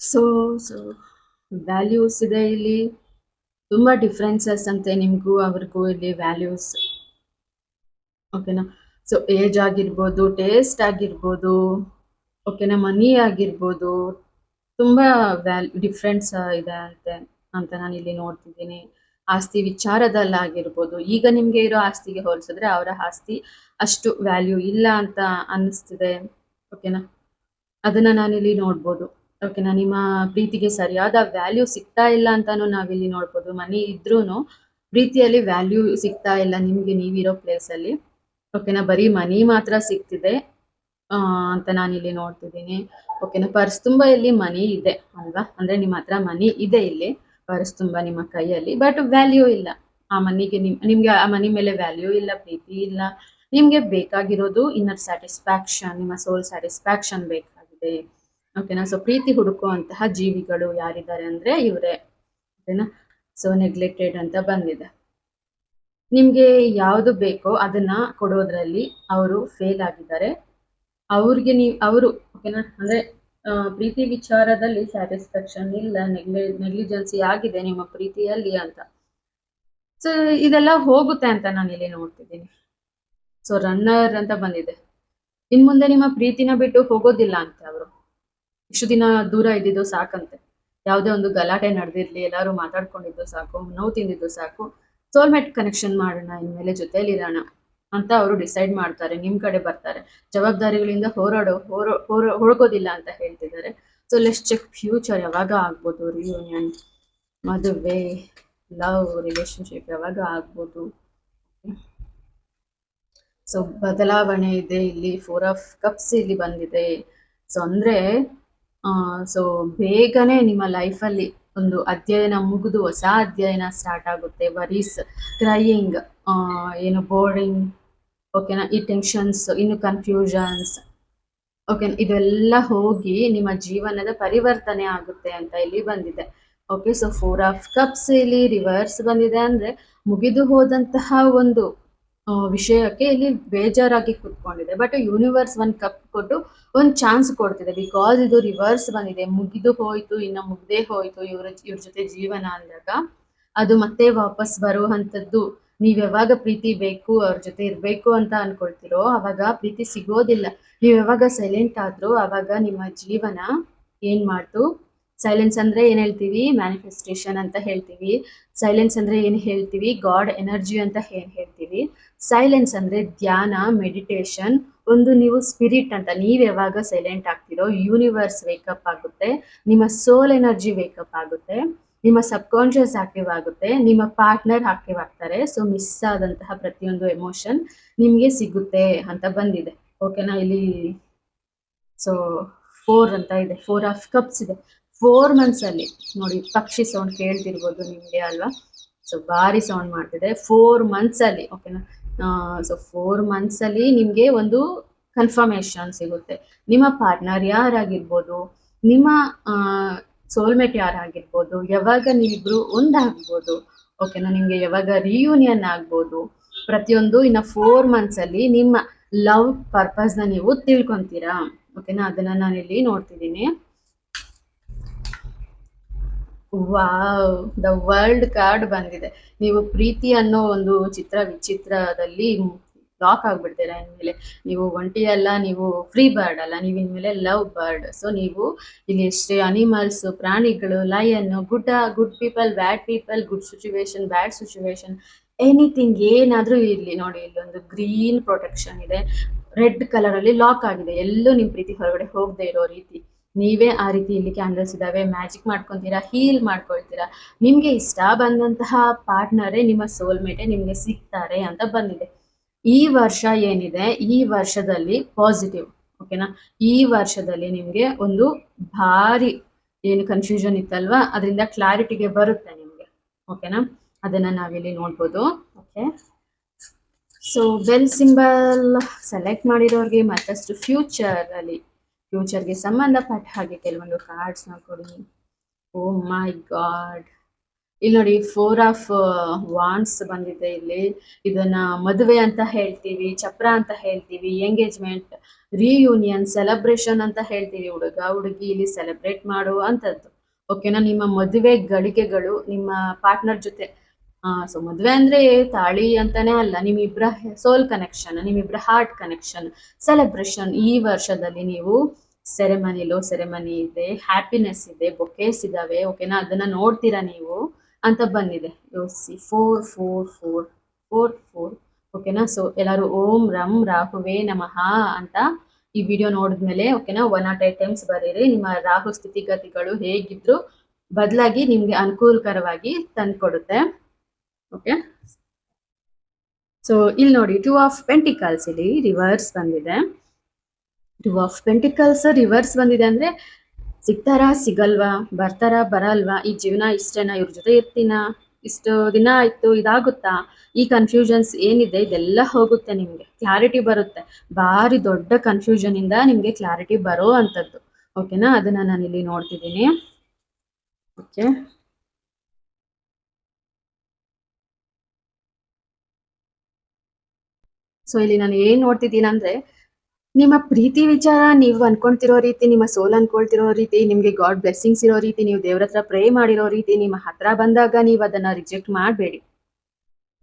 so so values ಇದೆ ಇಲ್ಲಿ. ತುಂಬಾ ಡಿಫ್ರೆನ್ಸಸ್ ಅಂತೆ ನಿಮಗೂ ಅವ್ರಿಗೂ ಇಲ್ಲಿ ವ್ಯಾಲ್ಯೂಸ್. ಓಕೆನಾ? ಸೊ ಏಜ್ ಆಗಿರ್ಬೋದು, ಟೇಸ್ಟ್ ಆಗಿರ್ಬೋದು, ಓಕೆನಾ, ಮನಿ ಆಗಿರ್ಬೋದು, ತುಂಬಾ ಡಿಫ್ರೆನ್ಸ್ ಇದೆ ಅಂತ ನಾನು ಇಲ್ಲಿ ನೋಡ್ತಿದ್ದೀನಿ. ಆಸ್ತಿ ವಿಚಾರದಲ್ಲಾಗಿರ್ಬೋದು, ಈಗ ನಿಮ್ಗೆ ಇರೋ ಆಸ್ತಿಗೆ ಹೋಲಿಸಿದ್ರೆ ಅವರ ಆಸ್ತಿ ಅಷ್ಟು ವ್ಯಾಲ್ಯೂ ಇಲ್ಲ ಅಂತ ಅನ್ನಿಸ್ತಿದೆ. ಓಕೆನಾ? ಅದನ್ನ ನಾನಿಲ್ಲಿ ನೋಡ್ಬೋದು. ಓಕೆನಾ? ನಿಮ್ಮ ಪ್ರೀತಿಗೆ ಸರಿಯಾದ ವ್ಯಾಲ್ಯೂ ಸಿಗ್ತಾ ಇಲ್ಲ ಅಂತಾನು ನಾವಿಲ್ಲಿ ನೋಡ್ಬೋದು. ಮನಿ ಇದ್ರೂನು ಪ್ರೀತಿಯಲ್ಲಿ ವ್ಯಾಲ್ಯೂ ಸಿಗ್ತಾ ಇಲ್ಲ ನಿಮ್ಗೆ, ನೀವಿರೋ ಪ್ಲೇಸ್ ಅಲ್ಲಿ. ಓಕೆನಾ? ಬರೀ ಮನಿ ಮಾತ್ರ ಸಿಗ್ತಿದೆ ಅಂತ ನಾನಿಲ್ಲಿ ನೋಡ್ತಿದ್ದೀನಿ. ಓಕೆನಾ? ಪರ್ಸ್ ತುಂಬಾ ಇಲ್ಲಿ ಮನಿ ಇದೆ ಅಲ್ವಾ? ಅಂದ್ರೆ ನಿಮ್ಮ ಹತ್ರ ಮನಿ ಇದೆ ಇಲ್ಲಿ, ಪರ್ಸ್ ತುಂಬಾ ನಿಮ್ಮ ಕೈಯಲ್ಲಿ, ಬಟ್ ವ್ಯಾಲ್ಯೂ ಇಲ್ಲ ಆ ಮನಿಗೆ. ನಿಮ್ಗೆ ಆ ಮನಿ ಮೇಲೆ ವ್ಯಾಲ್ಯೂ ಇಲ್ಲ, ಪ್ರೀತಿ ಇಲ್ಲ. ನಿಮ್ಗೆ ಬೇಕಾಗಿರೋದು ಇನ್ನರ್ ಸ್ಯಾಟಿಸ್ಫ್ಯಾಕ್ಷನ್, ನಿಮ್ಮ ಸೋಲ್ ಸ್ಯಾಟಿಸ್ಫ್ಯಾಕ್ಷನ್ ಬೇಕಾಗಿದೆ. ಓಕೆನಾ? ಸೊ ಪ್ರೀತಿ ಹುಡುಕುವಂತಹ ಜೀವಿಗಳು ಯಾರಿದ್ದಾರೆ ಅಂದ್ರೆ ಇವರೇ. ಓಕೆನಾ? ಸೊ ನೆಗ್ಲೆಕ್ಟೆಡ್ ಅಂತ ಬಂದಿದೆ. ನಿಮಗೆ ಯಾವುದು ಬೇಕೋ ಅದನ್ನ ಕೊಡೋದ್ರಲ್ಲಿ ಅವರು ಫೇಲ್ ಆಗಿದ್ದಾರೆ. ಅವ್ರಿಗೆ ಅವರು ಓಕೆನಾ, ಅಂದ್ರೆ ಪ್ರೀತಿ ವಿಚಾರದಲ್ಲಿ ಸ್ಯಾಟಿಸ್ಫ್ಯಾಕ್ಷನ್ ಇಲ್ಲ, ನೆಗ್ಲಿಜೆನ್ಸಿ ಆಗಿದೆ ನಿಮ್ಮ ಪ್ರೀತಿಯಲ್ಲಿ ಅಂತ. ಸೊ ಇದೆಲ್ಲ ಹೋಗುತ್ತೆ ಅಂತ ನಾನು ಇಲ್ಲಿ ನೋಡ್ತಿದ್ದೀನಿ. ಸೊ ರನ್ನರ್ ಅಂತ ಬಂದಿದೆ. ಇನ್ ಮುಂದೆ ನಿಮ್ಮ ಪ್ರೀತಿನ ಬಿಟ್ಟು ಹೋಗೋದಿಲ್ಲ ಅಂತೆ ಅವರು. ಇಷ್ಟು ದಿನ ದೂರ ಇದ್ದಿದ್ದು ಸಾಕಂತೆ. ಯಾವುದೇ ಒಂದು ಗಲಾಟೆ ನಡೆದಿರ್ಲಿ, ಎಲ್ಲಾರು ಮಾತಾಡ್ಕೊಂಡಿದ್ದು ಸಾಕು, ನೋವು ತಿಂದಿದ್ದು ಸಾಕು, ಸೋಲ್ಮೇಟ್ ಕನೆಕ್ಷನ್ ಮಾಡೋಣ, ಇನ್ಮೇಲೆ ಜೊತೆಲಿರೋಣ ಅಂತ ಅವರು ಡಿಸೈಡ್ ಮಾಡ್ತಾರೆ. ನಿಮ್ ಕಡೆ ಬರ್ತಾರೆ, ಜವಾಬ್ದಾರಿಗಳಿಂದ ಹೊರಗೋದಿಲ್ಲ ಅಂತ ಹೇಳ್ತಿದ್ದಾರೆ. ಸೊ ಲೆಟ್ಸ್ ಚೆಕ್ ಫ್ಯೂಚರ್ ಯಾವಾಗ ಆಗ್ಬೋದು, ರಿಯೂನಿಯನ್, ಮದುವೆ, ಲವ್, ರಿಲೇಶನ್ಶಿಪ್ ಯಾವಾಗ ಆಗ್ಬೋದು. ಸೊ ಬದಲಾವಣೆ ಇದೆ ಇಲ್ಲಿ. 4 ಆಫ್ ಕಪ್ಸ್ ಇಲ್ಲಿ ಬಂದಿದೆ. ಸೊ ಅಂದ್ರೆ ಸೊ ಬೇಗನೆ ನಿಮ್ಮ ಲೈಫಲ್ಲಿ ಒಂದು ಅಧ್ಯಯನ ಮುಗಿದು ಹೊಸ ಅಧ್ಯಯನ ಸ್ಟಾರ್ಟ್ ಆಗುತ್ತೆ. ವರೀಸ್, ಕ್ರೈಯಿಂಗ್, ಏನು ಬೋರಿಂಗ್, ಓಕೆನಾ, ಈ ಟೆನ್ಷನ್ಸ್, ಇನ್ನು ಕನ್ಫ್ಯೂಷನ್ಸ್, ಓಕೆ, ಇದೆಲ್ಲ ಹೋಗಿ ನಿಮ್ಮ ಜೀವನದ ಪರಿವರ್ತನೆ ಆಗುತ್ತೆ ಅಂತ ಇಲ್ಲಿ ಬಂದಿದೆ. ಓಕೆ, ಸೊ 4 ಆಫ್ ಕಪ್ಸ್ ಇಲ್ಲಿ ರಿವರ್ಸ್ ಬಂದಿದೆ ಅಂದ್ರೆ ಮುಗಿದು ಹೋದಂತಹ ಒಂದು ವಿಷಯಕ್ಕೆ ಇಲ್ಲಿ ಬೇಜಾರಾಗಿ ಕೂತ್ಕೊಂಡಿದೆ. ಬಟ್ ಯೂನಿವರ್ಸ್ ಒಂದು ಕಪ್ ಕೊಟ್ಟು ಒಂದು ಚಾನ್ಸ್ ಕೊಡ್ತಿದೆ. ಬಿಕಾಸ್ ಇದು ರಿವರ್ಸ್ ಬಂದಿದೆ, ಮುಗಿದು ಹೋಯ್ತು, ಇನ್ನು ಮುಗ್ದೇ ಹೋಯ್ತು ಇವ್ರ ಜೊತೆ ಜೀವನ ಅಂದಾಗ ಅದು ಮತ್ತೆ ವಾಪಸ್ ಬರುವಂಥದ್ದು. ನೀವ್ ಯಾವಾಗ ಪ್ರೀತಿ ಬೇಕು, ಅವ್ರ ಜೊತೆ ಇರ್ಬೇಕು ಅಂತ ಅನ್ಕೊಳ್ತಿರೋ ಅವಾಗ ಪ್ರೀತಿ ಸಿಗೋದಿಲ್ಲ. ನೀವ್ ಯಾವಾಗ ಸೈಲೆಂಟ್ ಆದ್ರೂ ಅವಾಗ ನಿಮ್ಮ ಜೀವನ ಏನ್ ಮಾಡ್ತು. ಸೈಲೆನ್ಸ್ ಅಂದ್ರೆ ಏನ್ ಹೇಳ್ತೀವಿ, ಮ್ಯಾನಿಫೆಸ್ಟೇಷನ್ ಅಂತ ಹೇಳ್ತೀವಿ. ಸೈಲೆನ್ಸ್ ಅಂದ್ರೆ ಏನ್ ಹೇಳ್ತೀವಿ, ಗಾಡ್ ಎನರ್ಜಿ ಅಂತ ಏನ್ ಹೇಳ್ತೀವಿ. ಸೈಲೆನ್ಸ್ ಅಂದ್ರೆ ಧ್ಯಾನ, ಮೆಡಿಟೇಷನ್, ಒಂದು ನೀವು ಸ್ಪಿರಿಟ್ ಅಂತ. ನೀವ್ ಯಾವಾಗ ಸೈಲೆಂಟ್ ಆಗ್ತಿರೋ ಯೂನಿವರ್ಸ್ ವೇಕಪ್ ಆಗುತ್ತೆ, ನಿಮ್ಮ ಸೋಲ್ ಎನರ್ಜಿ ವೇಕಪ್ ಆಗುತ್ತೆ, ನಿಮ್ಮ ಸಬ್ ಕಾನ್ಶಿಯಸ್ ಆಕ್ಟಿವ್ ಆಗುತ್ತೆ, ನಿಮ್ಮ ಪಾರ್ಟ್ನರ್ ಆಕ್ಟಿವ್ ಆಗ್ತಾರೆ. ಸೊ ಮಿಸ್ ಆದಂತಹ ಪ್ರತಿಯೊಂದು ಎಮೋಷನ್ ನಿಮ್ಗೆ ಸಿಗುತ್ತೆ ಅಂತ ಬಂದಿದೆ. ಓಕೆನಾ, ಇಲ್ಲಿ ಸೊ 4 ಅಂತ ಇದೆ, 4 ಆಫ್ ಕಪ್ಸ್ ಇದೆ. 4 months ಅಲ್ಲಿ ನೋಡಿ, ಪಕ್ಷಿ ಸೌಂಡ್ ಕೇಳ್ತಿರ್ಬೋದು ನಿಮ್ಗೆ ಅಲ್ವಾ. ಸೊ ಭಾರಿ ಸೌಂಡ್ ಮಾಡ್ತಿದೆ. 4 months ಅಲ್ಲಿ, ಓಕೆನಾ. ಸೊ 4 months ಅಲ್ಲಿ ನಿಮ್ಗೆ ಒಂದು ಕನ್ಫರ್ಮೇಶನ್ ಸಿಗುತ್ತೆ. ನಿಮ್ಮ ಪಾರ್ಟ್ನರ್ ಯಾರಾಗಿರ್ಬೋದು, ನಿಮ್ಮ ಸೋಲ್ಮೇಟ್ ಯಾರಾಗಿರ್ಬೋದು, ಯಾವಾಗ ನೀವಿಬ್ರು ಒಂದಾಗ್ಬೋದು, ಓಕೆನಾ, ನಿಮ್ಗೆ ಯಾವಾಗ ರಿಯೂನಿಯನ್ ಆಗ್ಬೋದು, ಪ್ರತಿಯೊಂದು ಇನ್ನ 4 months ಅಲ್ಲಿ ನಿಮ್ಮ ಲವ್ ಪರ್ಪಸ್ ನ ನೀವು ತಿಳ್ಕೊಂತೀರಾ. ಓಕೆನಾ, ಅದನ್ನ ನಾನು ಇಲ್ಲಿ ನೋಡ್ತಿದ್ದೀನಿ. ವಾವ್, ದ ವರ್ಲ್ಡ್ ಕಾರ್ಡ್ ಬಂದಿದೆ. ನೀವು ಪ್ರೀತಿ ಅನ್ನೋ ಒಂದು ವಿಚಿತ್ರದಲ್ಲಿ ಲಾಕ್ ಆಗ್ಬಿಡ್ತೀರಾ. ಇನ್ಮೇಲೆ ನೀವು ಒಂಟಿ ಅಲ್ಲ, ನೀವು ಫ್ರೀ ಬರ್ಡ್ ಅಲ್ಲ, ನೀವು ಇನ್ಮೇಲೆ ಲವ್ ಬರ್ಡ್. ಸೊ ನೀವು ಇಲ್ಲಿ ಎಷ್ಟೇ ಅನಿಮಲ್ಸ್, ಪ್ರಾಣಿಗಳು, lion, good people, bad people, good situation, bad situation, anything ಏನಾದ್ರೂ ಇರ್ಲಿ, ನೋಡಿ ಇಲ್ಲೊಂದು ಗ್ರೀನ್ ಪ್ರೊಟೆಕ್ಷನ್ ಇದೆ, ರೆಡ್ ಕಲರ್ ಅಲ್ಲಿ ಲಾಕ್ ಆಗಿದೆ. ಎಲ್ಲೂ ನಿಮ್ ಪ್ರೀತಿ ಹೊರಗಡೆ ಹೋಗದೆ ಇರೋ ರೀತಿ ನೀವೇ ಆ ರೀತಿ ಇಲ್ಲಿ ಕ್ಯಾಂಡಲ್ಸ್ ಇದಾವೆ, ಮ್ಯಾಜಿಕ್ ಮಾಡ್ಕೊಂತೀರಾ, ಹೀಲ್ ಮಾಡ್ಕೊಳ್ತೀರಾ. ನಿಮ್ಗೆ ಇಷ್ಟ ಬಂದಂತಹ ಪಾರ್ಟ್ನರೇ ನಿಮ್ಮ ಸೋಲ್ಮೇಟೆ ನಿಮ್ಗೆ ಸಿಗ್ತಾರೆ ಅಂತ ಬಂದಿದೆ. ಈ ವರ್ಷ ಏನಿದೆ, ಈ ವರ್ಷದಲ್ಲಿ ಪಾಸಿಟಿವ್, ಓಕೆನಾ. ಈ ವರ್ಷದಲ್ಲಿ ನಿಮ್ಗೆ ಒಂದು ಭಾರಿ ಏನು ಕನ್ಫ್ಯೂಷನ್ ಇತ್ತಲ್ವಾ, ಅದರಿಂದ ಕ್ಲಾರಿಟಿಗೆ ಬರುತ್ತೆ ನಿಮ್ಗೆ. ಓಕೆನಾ, ಅದನ್ನ ನಾವಿಲ್ಲಿ ನೋಡ್ಬೋದು. Okay, so bell symbol select ಮಾಡಿರೋರಿಗೆ ಮತ್ತಷ್ಟು ಫ್ಯೂಚರ್ಗೆ ಸಂಬಂಧಪಟ್ಟ ಹಾಗೆ ಕೆಲವೊಂದು ಕಾರ್ಡ್ಸ್ನ ಕೊಡಿ. ಓ ಮೈ ಗಾಡ್, ಇಲ್ಲಿ ನೋಡಿ 4 ಆಫ್ ವಾಂಡ್ಸ್ ಬಂದಿದೆ. ಇಲ್ಲಿ ಇದನ್ನ ಮದುವೆ ಅಂತ ಹೇಳ್ತೀವಿ, ಚಪ್ರ ಅಂತ ಹೇಳ್ತೀವಿ, ಎಂಗೇಜ್ಮೆಂಟ್, ರಿಯೂನಿಯನ್, ಸೆಲೆಬ್ರೇಷನ್ ಅಂತ ಹೇಳ್ತೀವಿ. ಹುಡುಗ ಹುಡುಗಿ ಇಲ್ಲಿ ಸೆಲೆಬ್ರೇಟ್ ಮಾಡುವಂಥದ್ದು. ಓಕೆನಾ, ನಿಮ್ಮ ಮದುವೆ ಗಳಿಗೆಗಳು ನಿಮ್ಮ ಪಾರ್ಟ್ನರ್ ಜೊತೆ. ಸೊ ಮದುವೆ ಅಂದ್ರೆ ತಾಳಿ ಅಂತಾನೆ ಅಲ್ಲ, ನಿಮ್ಮಿಬ್ರ ಸೋಲ್ ಕನೆಕ್ಷನ್, ನಿಮ್ಮಿಬ್ರ ಹಾರ್ಟ್ ಕನೆಕ್ಷನ್, ಸೆಲೆಬ್ರೇಷನ್. ಈ ವರ್ಷದಲ್ಲಿ ನೀವು ಸೆರೆಮನಿ ಇದೆ, ಹ್ಯಾಪಿನೆಸ್ ಇದೆ, ಬೊಕೇಸ್ ಇದಾವೆ. ಓಕೆನಾ, ಅದನ್ನ ನೋಡ್ತೀರಾ ನೀವು ಅಂತ ಬಂದಿದೆ. ಯೋಸಿ 4 ಓಕೆನಾ. ಸೊ ಎಲ್ಲರೂ ಓಂ ರಂ ರಾಹುವೇ ನಮಃ ಅಂತ ಈ ವಿಡಿಯೋ ನೋಡಿದ್ಮೇಲೆ, ಓಕೆನಾ, 108 ಟೈಮ್ಸ್ ಬರೀರಿ. ನಿಮ್ಮ ರಾಹು ಸ್ಥಿತಿಗತಿಗಳು ಹೇಗಿದ್ರು ಬದಲಾಗಿ ನಿಮ್ಗೆ ಅನುಕೂಲಕರವಾಗಿ ತಂದ್ಕೊಡುತ್ತೆ. ಓಕೆ, ಸೊ ಇಲ್ಲಿ ನೋಡಿ 2 ಆಫ್ ಪೆಂಟಿಕಲ್ಸ್ ಇಲ್ಲಿ ರಿವರ್ಸ್ ಬಂದಿದೆ. 2 ಆಫ್ ಪೆಂಟಿಕಲ್ಸ್ ರಿವರ್ಸ್ ಬಂದಿದೆ ಅಂದ್ರೆ ಸಿಗ್ತಾರಾ ಸಿಗಲ್ವಾ, ಬರ್ತಾರಾ ಬರಲ್ವಾ, ಈ ಜೀವನ ಇಷ್ಟೇನಾ, ಇವ್ರ ಜೊತೆ ಇರ್ತೀನಾ, ಇಷ್ಟು ದಿನ ಆಯ್ತು, ಇದಾಗುತ್ತಾ, ಈ ಕನ್ಫ್ಯೂಷನ್ಸ್ ಏನಿದೆ ಇದೆಲ್ಲ ಹೋಗುತ್ತೆ. ನಿಮ್ಗೆ ಕ್ಲಾರಿಟಿ ಬರುತ್ತೆ. ಭಾರಿ ದೊಡ್ಡ ಕನ್ಫ್ಯೂಷನ್ ಇಂದ ನಿಮ್ಗೆ ಕ್ಲಾರಿಟಿ ಬರೋ ಅಂತದ್ದು. ಓಕೆನಾ, ಅದನ್ನ ನಾನು ಇಲ್ಲಿ ನೋಡ್ತಿದ್ದೀನಿ. ಓಕೆ, ಸೊ ಇಲ್ಲಿ ನಾನು ಏನ್ ನೋಡ್ತಿದ್ದೀನಿ ಅಂದ್ರೆ, ನಿಮ್ಮ ಪ್ರೀತಿ ವಿಚಾರ ನೀವು ಅನ್ಕೊಂತಿರೋ ರೀತಿ, ನಿಮ್ಮ ಸೋಲ್ ಅನ್ಕೊಳ್ತಿರೋ ರೀತಿ, ನಿಮ್ಗೆ ಗಾಡ್ ಬ್ಲೆಸ್ಸಿಂಗ್ಸ್ ಇರೋ ರೀತಿ, ನೀವು ದೇವ್ರ ಹತ್ರ ಪ್ರೇ ಮಾಡಿರೋ ರೀತಿ, ನಿಮ್ಮ ಹತ್ರ ಬಂದಾಗ ನೀವು ಅದನ್ನ ರಿಜೆಕ್ಟ್ ಮಾಡಬೇಡಿ.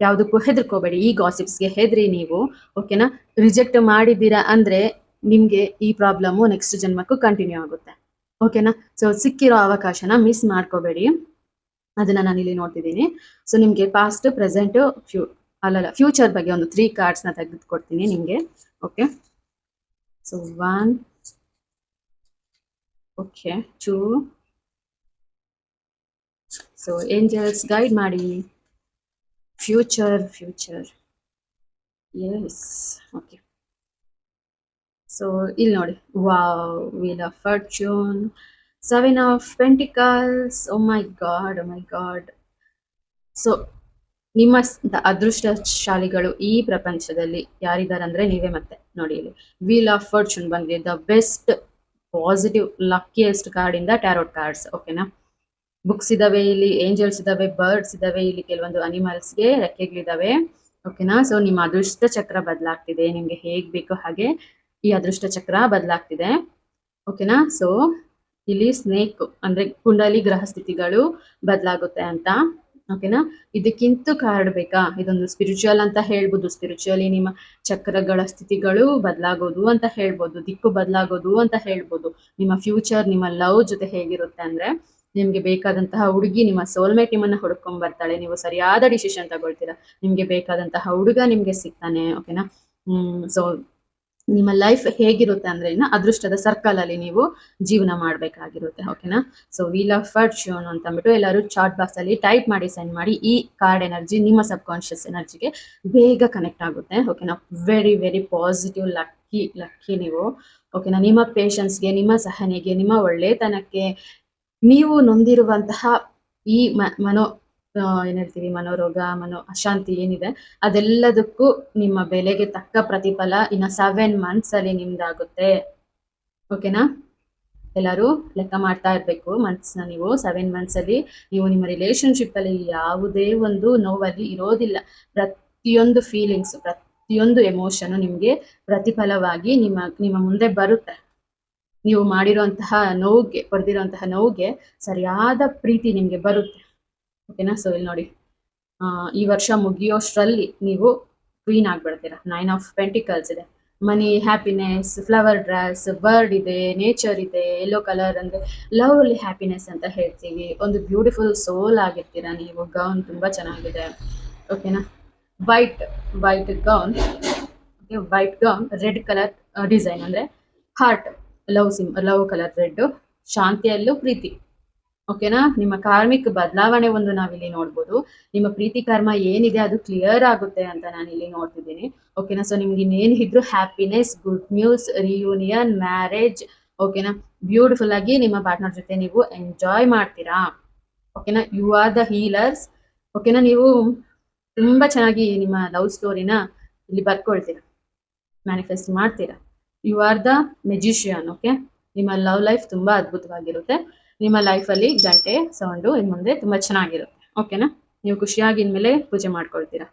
ಯಾವುದಕ್ಕೂ ಹೆದರ್ಕೋಬೇಡಿ. ಈ ಗಾಸಿಪ್ಸ್ಗೆ ಹೆದರಿ ನೀವು, ಓಕೆನಾ? ರಿಜೆಕ್ಟ್ ಮಾಡಿದ್ದೀರಾ ಅಂದ್ರೆ ನಿಮ್ಗೆ ಈ ಪ್ರಾಬ್ಲಮ್ ನೆಕ್ಸ್ಟ್ ಜನ್ಮಕ್ಕೂ ಕಂಟಿನ್ಯೂ ಆಗುತ್ತೆ, ಓಕೆನಾ? ಸೊ ಸಿಕ್ಕಿರೋ ಅವಕಾಶನ ಮಿಸ್ ಮಾಡ್ಕೋಬೇಡಿ. ಅದನ್ನ ನಾನು ಇಲ್ಲಿ ನೋಡ್ತಿದ್ದೀನಿ. ಸೊ ನಿಮ್ಗೆ ಪಾಸ್ಟ್, ಪ್ರೆಸೆಂಟ್, ಫ್ಯೂಚರ್ ಬಗ್ಗೆ ಒಂದು 3 ಕಾರ್ಡ್ಸ್ನ ತೆಗೆದುಕೊಡ್ತೀನಿ ನಿಮ್ಗೆ. Okay, so 1, okay, 2. So angels guide ಮಾಡಿ. Future, yes. ಓಕೆ, ಸೊ ಇಲ್ಲಿ ನೋಡಿ, wow, wheel of fortune, 7 of pentacles. Oh my god. So ನಿಮ್ಮ ಅದೃಷ್ಟಶಾಲಿಗಳು ಈ ಪ್ರಪಂಚದಲ್ಲಿ ಯಾರಿದ್ದಾರೆ ಅಂದ್ರೆ ನೀವೇ. ಮತ್ತೆ ನೋಡಿ, ಇಲ್ಲಿ ವೀಲ್ ಆಫ್ ಫಾರ್ಚೂನ್ ಬಂದಿದೆ, the best positive luckiest card ಇಂದ ಟ್ಯಾರೋಟ್ ಕಾರ್ಡ್ಸ್, ಓಕೆನಾ? ಬುಕ್ಸ್ ಇದಾವೆ, ಇಲ್ಲಿ ಏಂಜಲ್ಸ್ ಇದಾವೆ, ಬರ್ಡ್ಸ್ ಇದಾವೆ, ಇಲ್ಲಿ ಕೆಲವೊಂದು ಅನಿಮಲ್ಸ್ಗೆ ರೆಕ್ಕೆಗಳಿದಾವೆ, ಓಕೆನಾ? ಸೊ ನಿಮ್ಮ ಅದೃಷ್ಟ ಚಕ್ರ ಬದಲಾಗ್ತಿದೆ, ನಿಮ್ಗೆ ಹೇಗ್ ಬೇಕೋ ಹಾಗೆ ಈ ಅದೃಷ್ಟ ಚಕ್ರ ಬದಲಾಗ್ತಿದೆ, ಓಕೆನಾ? ಸೊ ಇಲ್ಲಿ ಸ್ನೇಕ್ ಅಂದ್ರೆ ಕುಂಡಲಿ ಗ್ರಹ ಸ್ಥಿತಿಗಳು ಬದಲಾಗುತ್ತೆ ಅಂತ, ಓಕೆನಾ? ಇದಕ್ಕಿಂತ ಕಾರ್ಡ್ ಬೇಕಾ? ಇದೊಂದು ಸ್ಪಿರಿಚುವಲ್ ಅಂತ ಹೇಳ್ಬೋದು. ಸ್ಪಿರಿಚುವಲಿ ನಿಮ್ಮ ಚಕ್ರಗಳ ಸ್ಥಿತಿಗಳು ಬದಲಾಗೋದು ಅಂತ ಹೇಳ್ಬೋದು, ದಿಕ್ಕು ಬದಲಾಗೋದು ಅಂತ ಹೇಳ್ಬೋದು. ನಿಮ್ಮ ಫ್ಯೂಚರ್, ನಿಮ್ಮ ಲವ್ ಜೊತೆ ಹೇಗಿರುತ್ತೆ ಅಂದ್ರೆ, ನಿಮ್ಗೆ ಬೇಕಾದಂತಹ ಹುಡುಗಿ, ನಿಮ್ಮ ಸೋಲ್ಮೇಟ್ ನಿಮ್ಮನ್ನ ಹುಡ್ಕೊಂಡ್ ಬರ್ತಾಳೆ, ನೀವು ಸರಿಯಾದ ಡಿಸಿಷನ್ ತಗೊಳ್ತೀರಾ, ನಿಮ್ಗೆ ಬೇಕಾದಂತಹ ಹುಡುಗ ನಿಮ್ಗೆ ಸಿಗ್ತಾನೆ, ಓಕೆನಾ? ಸೊ ನಿಮ್ಮ ಲೈಫ್ ಹೇಗಿರುತ್ತೆ ಅಂದ್ರೆ, ಇನ್ನ ಅದೃಷ್ಟದ ಸರ್ಕಲ್ ಅಲ್ಲಿ ನೀವು ಜೀವನ ಮಾಡ್ಬೇಕಾಗಿರುತ್ತೆ, ಓಕೆನಾ? ಸೊ ವೀಲ್ ಆಫ್ ಫಾರ್ಚೂನ್ ಅಂತ ಅಂದ್ಬಿಟ್ಟು ಎಲ್ಲರೂ ಚಾರ್ಟ್ ಬಾಕ್ಸ್ ಅಲ್ಲಿ ಟೈಪ್ ಮಾಡಿ ಸೆಂಡ್ ಮಾಡಿ. ಈ ಕಾರ್ಡ್ ಎನರ್ಜಿ ನಿಮ್ಮ ಸಬ್ ಕಾನ್ಶಿಯಸ್ ಎನರ್ಜಿಗೆ ಬೇಗ ಕನೆಕ್ಟ್ ಆಗುತ್ತೆ, ಓಕೆನಾ? ವೆರಿ ಪಾಸಿಟಿವ್, ಲಕ್ಕಿ ನೀವು, ಓಕೆನಾ? ನಿಮ್ಮ ಪೇಷನ್ಸ್ಗೆ, ನಿಮ್ಮ ಸಹನೆಗೆ, ನಿಮ್ಮ ಒಳ್ಳೆತನಕ್ಕೆ, ನೀವು ನೊಂದಿರುವಂತಹ ಈ ಏನ್ ಹೇಳ್ತೀವಿ, ಮನೋರೋಗ, ಅಶಾಂತಿ ಏನಿದೆ, ಅದೆಲ್ಲದಕ್ಕೂ ನಿಮ್ಮ ಬೆಲೆಗೆ ತಕ್ಕ ಪ್ರತಿಫಲ ಇನ್ನ 7 months ಅಲ್ಲಿ ನಿಮ್ದಾಗುತ್ತೆ, ಓಕೆನಾ? ಎಲ್ಲರೂ ಲೆಕ್ಕ ಮಾಡ್ತಾ ಇರ್ಬೇಕು ಮಂತ್ಸ್ನ. ನೀವು 7 months ಅಲ್ಲಿ ನೀವು ನಿಮ್ಮ ರಿಲೇಶನ್ಶಿಪ್ ಅಲ್ಲಿ ಯಾವುದೇ ಒಂದು ನೋವಲ್ಲಿ ಇರೋದಿಲ್ಲ. ಪ್ರತಿಯೊಂದು ಫೀಲಿಂಗ್ಸ್, ಪ್ರತಿಯೊಂದು ಎಮೋಷನ್ ನಿಮ್ಗೆ ಪ್ರತಿಫಲವಾಗಿ ನಿಮ್ಮ ಮುಂದೆ ಬರುತ್ತೆ. ನೀವು ಮಾಡಿರುವಂತಹ ನೋವಿಗೆ, ಪಡೆದಿರುವಂತಹ ನೋವಿಗೆ ಸರಿಯಾದ ಪ್ರೀತಿ ನಿಮ್ಗೆ ಬರುತ್ತೆ, ಓಕೆನಾ? ಸೊ ಇಲ್ಲಿ ನೋಡಿ, ಈ ವರ್ಷ ಮುಗಿಯೋಷ್ಟ್ರಲ್ಲಿ ನೀವು ಕ್ವೀನ್ ಆಗ್ಬಿಡ್ತೀರಾ. 9 ಆಫ್ ಪೆಂಟಿಕಲ್ಸ್ ಇದೆ, ಮನಿ, ಹ್ಯಾಪಿನೆಸ್, ಫ್ಲವರ್ ಡ್ರೆಸ್, ಬರ್ಡ್ ಇದೆ, ನೇಚರ್ ಇದೆ, ಯೆಲ್ಲೋ ಕಲರ್ ಅಂದ್ರೆ ಲವ್ ಅಲ್ಲಿ ಹ್ಯಾಪಿನೆಸ್ ಅಂತ ಹೇಳ್ತೀವಿ. ಒಂದು ಬ್ಯೂಟಿಫುಲ್ ಸೋಲ್ ಆಗಿರ್ತೀರಾ ನೀವು. ಗೌನ್ ತುಂಬಾ ಚೆನ್ನಾಗಿದೆ, ಓಕೆನಾ? White gown, white gown, red colour design ಅಂದ್ರೆ ಹಾರ್ಟ್, ಲವ್ ಕಲರ್ ರೆಡ್, ಶಾಂತಿಯಲ್ಲೂ ಪ್ರೀತಿ, ಓಕೆನಾ? ನಿಮ್ಮ ಕಾರ್ಮಿಕ್ ಬದಲಾವಣೆ ಒಂದು ನಾವಿಲ್ಲಿ ನೋಡ್ಬೋದು. ನಿಮ್ಮ ಪ್ರೀತಿ ಕರ್ಮ ಏನಿದೆ ಅದು ಕ್ಲಿಯರ್ ಆಗುತ್ತೆ ಅಂತ ನಾನು ಇಲ್ಲಿ ನೋಡ್ತಿದ್ದೀನಿ, ಓಕೆನಾ? ಸೊ ನಿಮ್ಗೆ ಇನ್ನೇನು ಇದ್ರು happiness, good news, reunion, marriage, ಓಕೆನಾ? ಬ್ಯೂಟಿಫುಲ್ ಆಗಿ ನಿಮ್ಮ ಪಾರ್ಟ್ನರ್ ಜೊತೆ ನೀವು ಎಂಜಾಯ್ ಮಾಡ್ತೀರಾ, ಓಕೆನಾ? ಯು ಆರ್ ದ ಹೀಲರ್ಸ್, ಓಕೆನಾ? ನೀವು ತುಂಬಾ ಚೆನ್ನಾಗಿ ನಿಮ್ಮ ಲವ್ ಸ್ಟೋರಿನ ಇಲ್ಲಿ ಬರ್ಕೊಳ್ತೀರಾ, ಮ್ಯಾನಿಫೆಸ್ಟ್ ಮಾಡ್ತೀರಾ. You are the magician, okay? ನಿಮ್ಮ ಲವ್ ಲೈಫ್ ತುಂಬಾ ಅದ್ಭುತವಾಗಿರುತ್ತೆ. ನಿಮ್ಮ ಲೈಫಲ್ಲಿ ಗಂಟೆ ಸೌಂಡು ಇನ್ನು ಮುಂದೆ ತುಂಬಾ ಚೆನ್ನಾಗಿರುತ್ತೆ, ಓಕೆನಾ? ನೀವು ಖುಷಿಯಾಗಿ ಇನ್ಮೇಲೆ ಪೂಜೆ ಮಾಡ್ಕೊಳ್ತೀರಾ,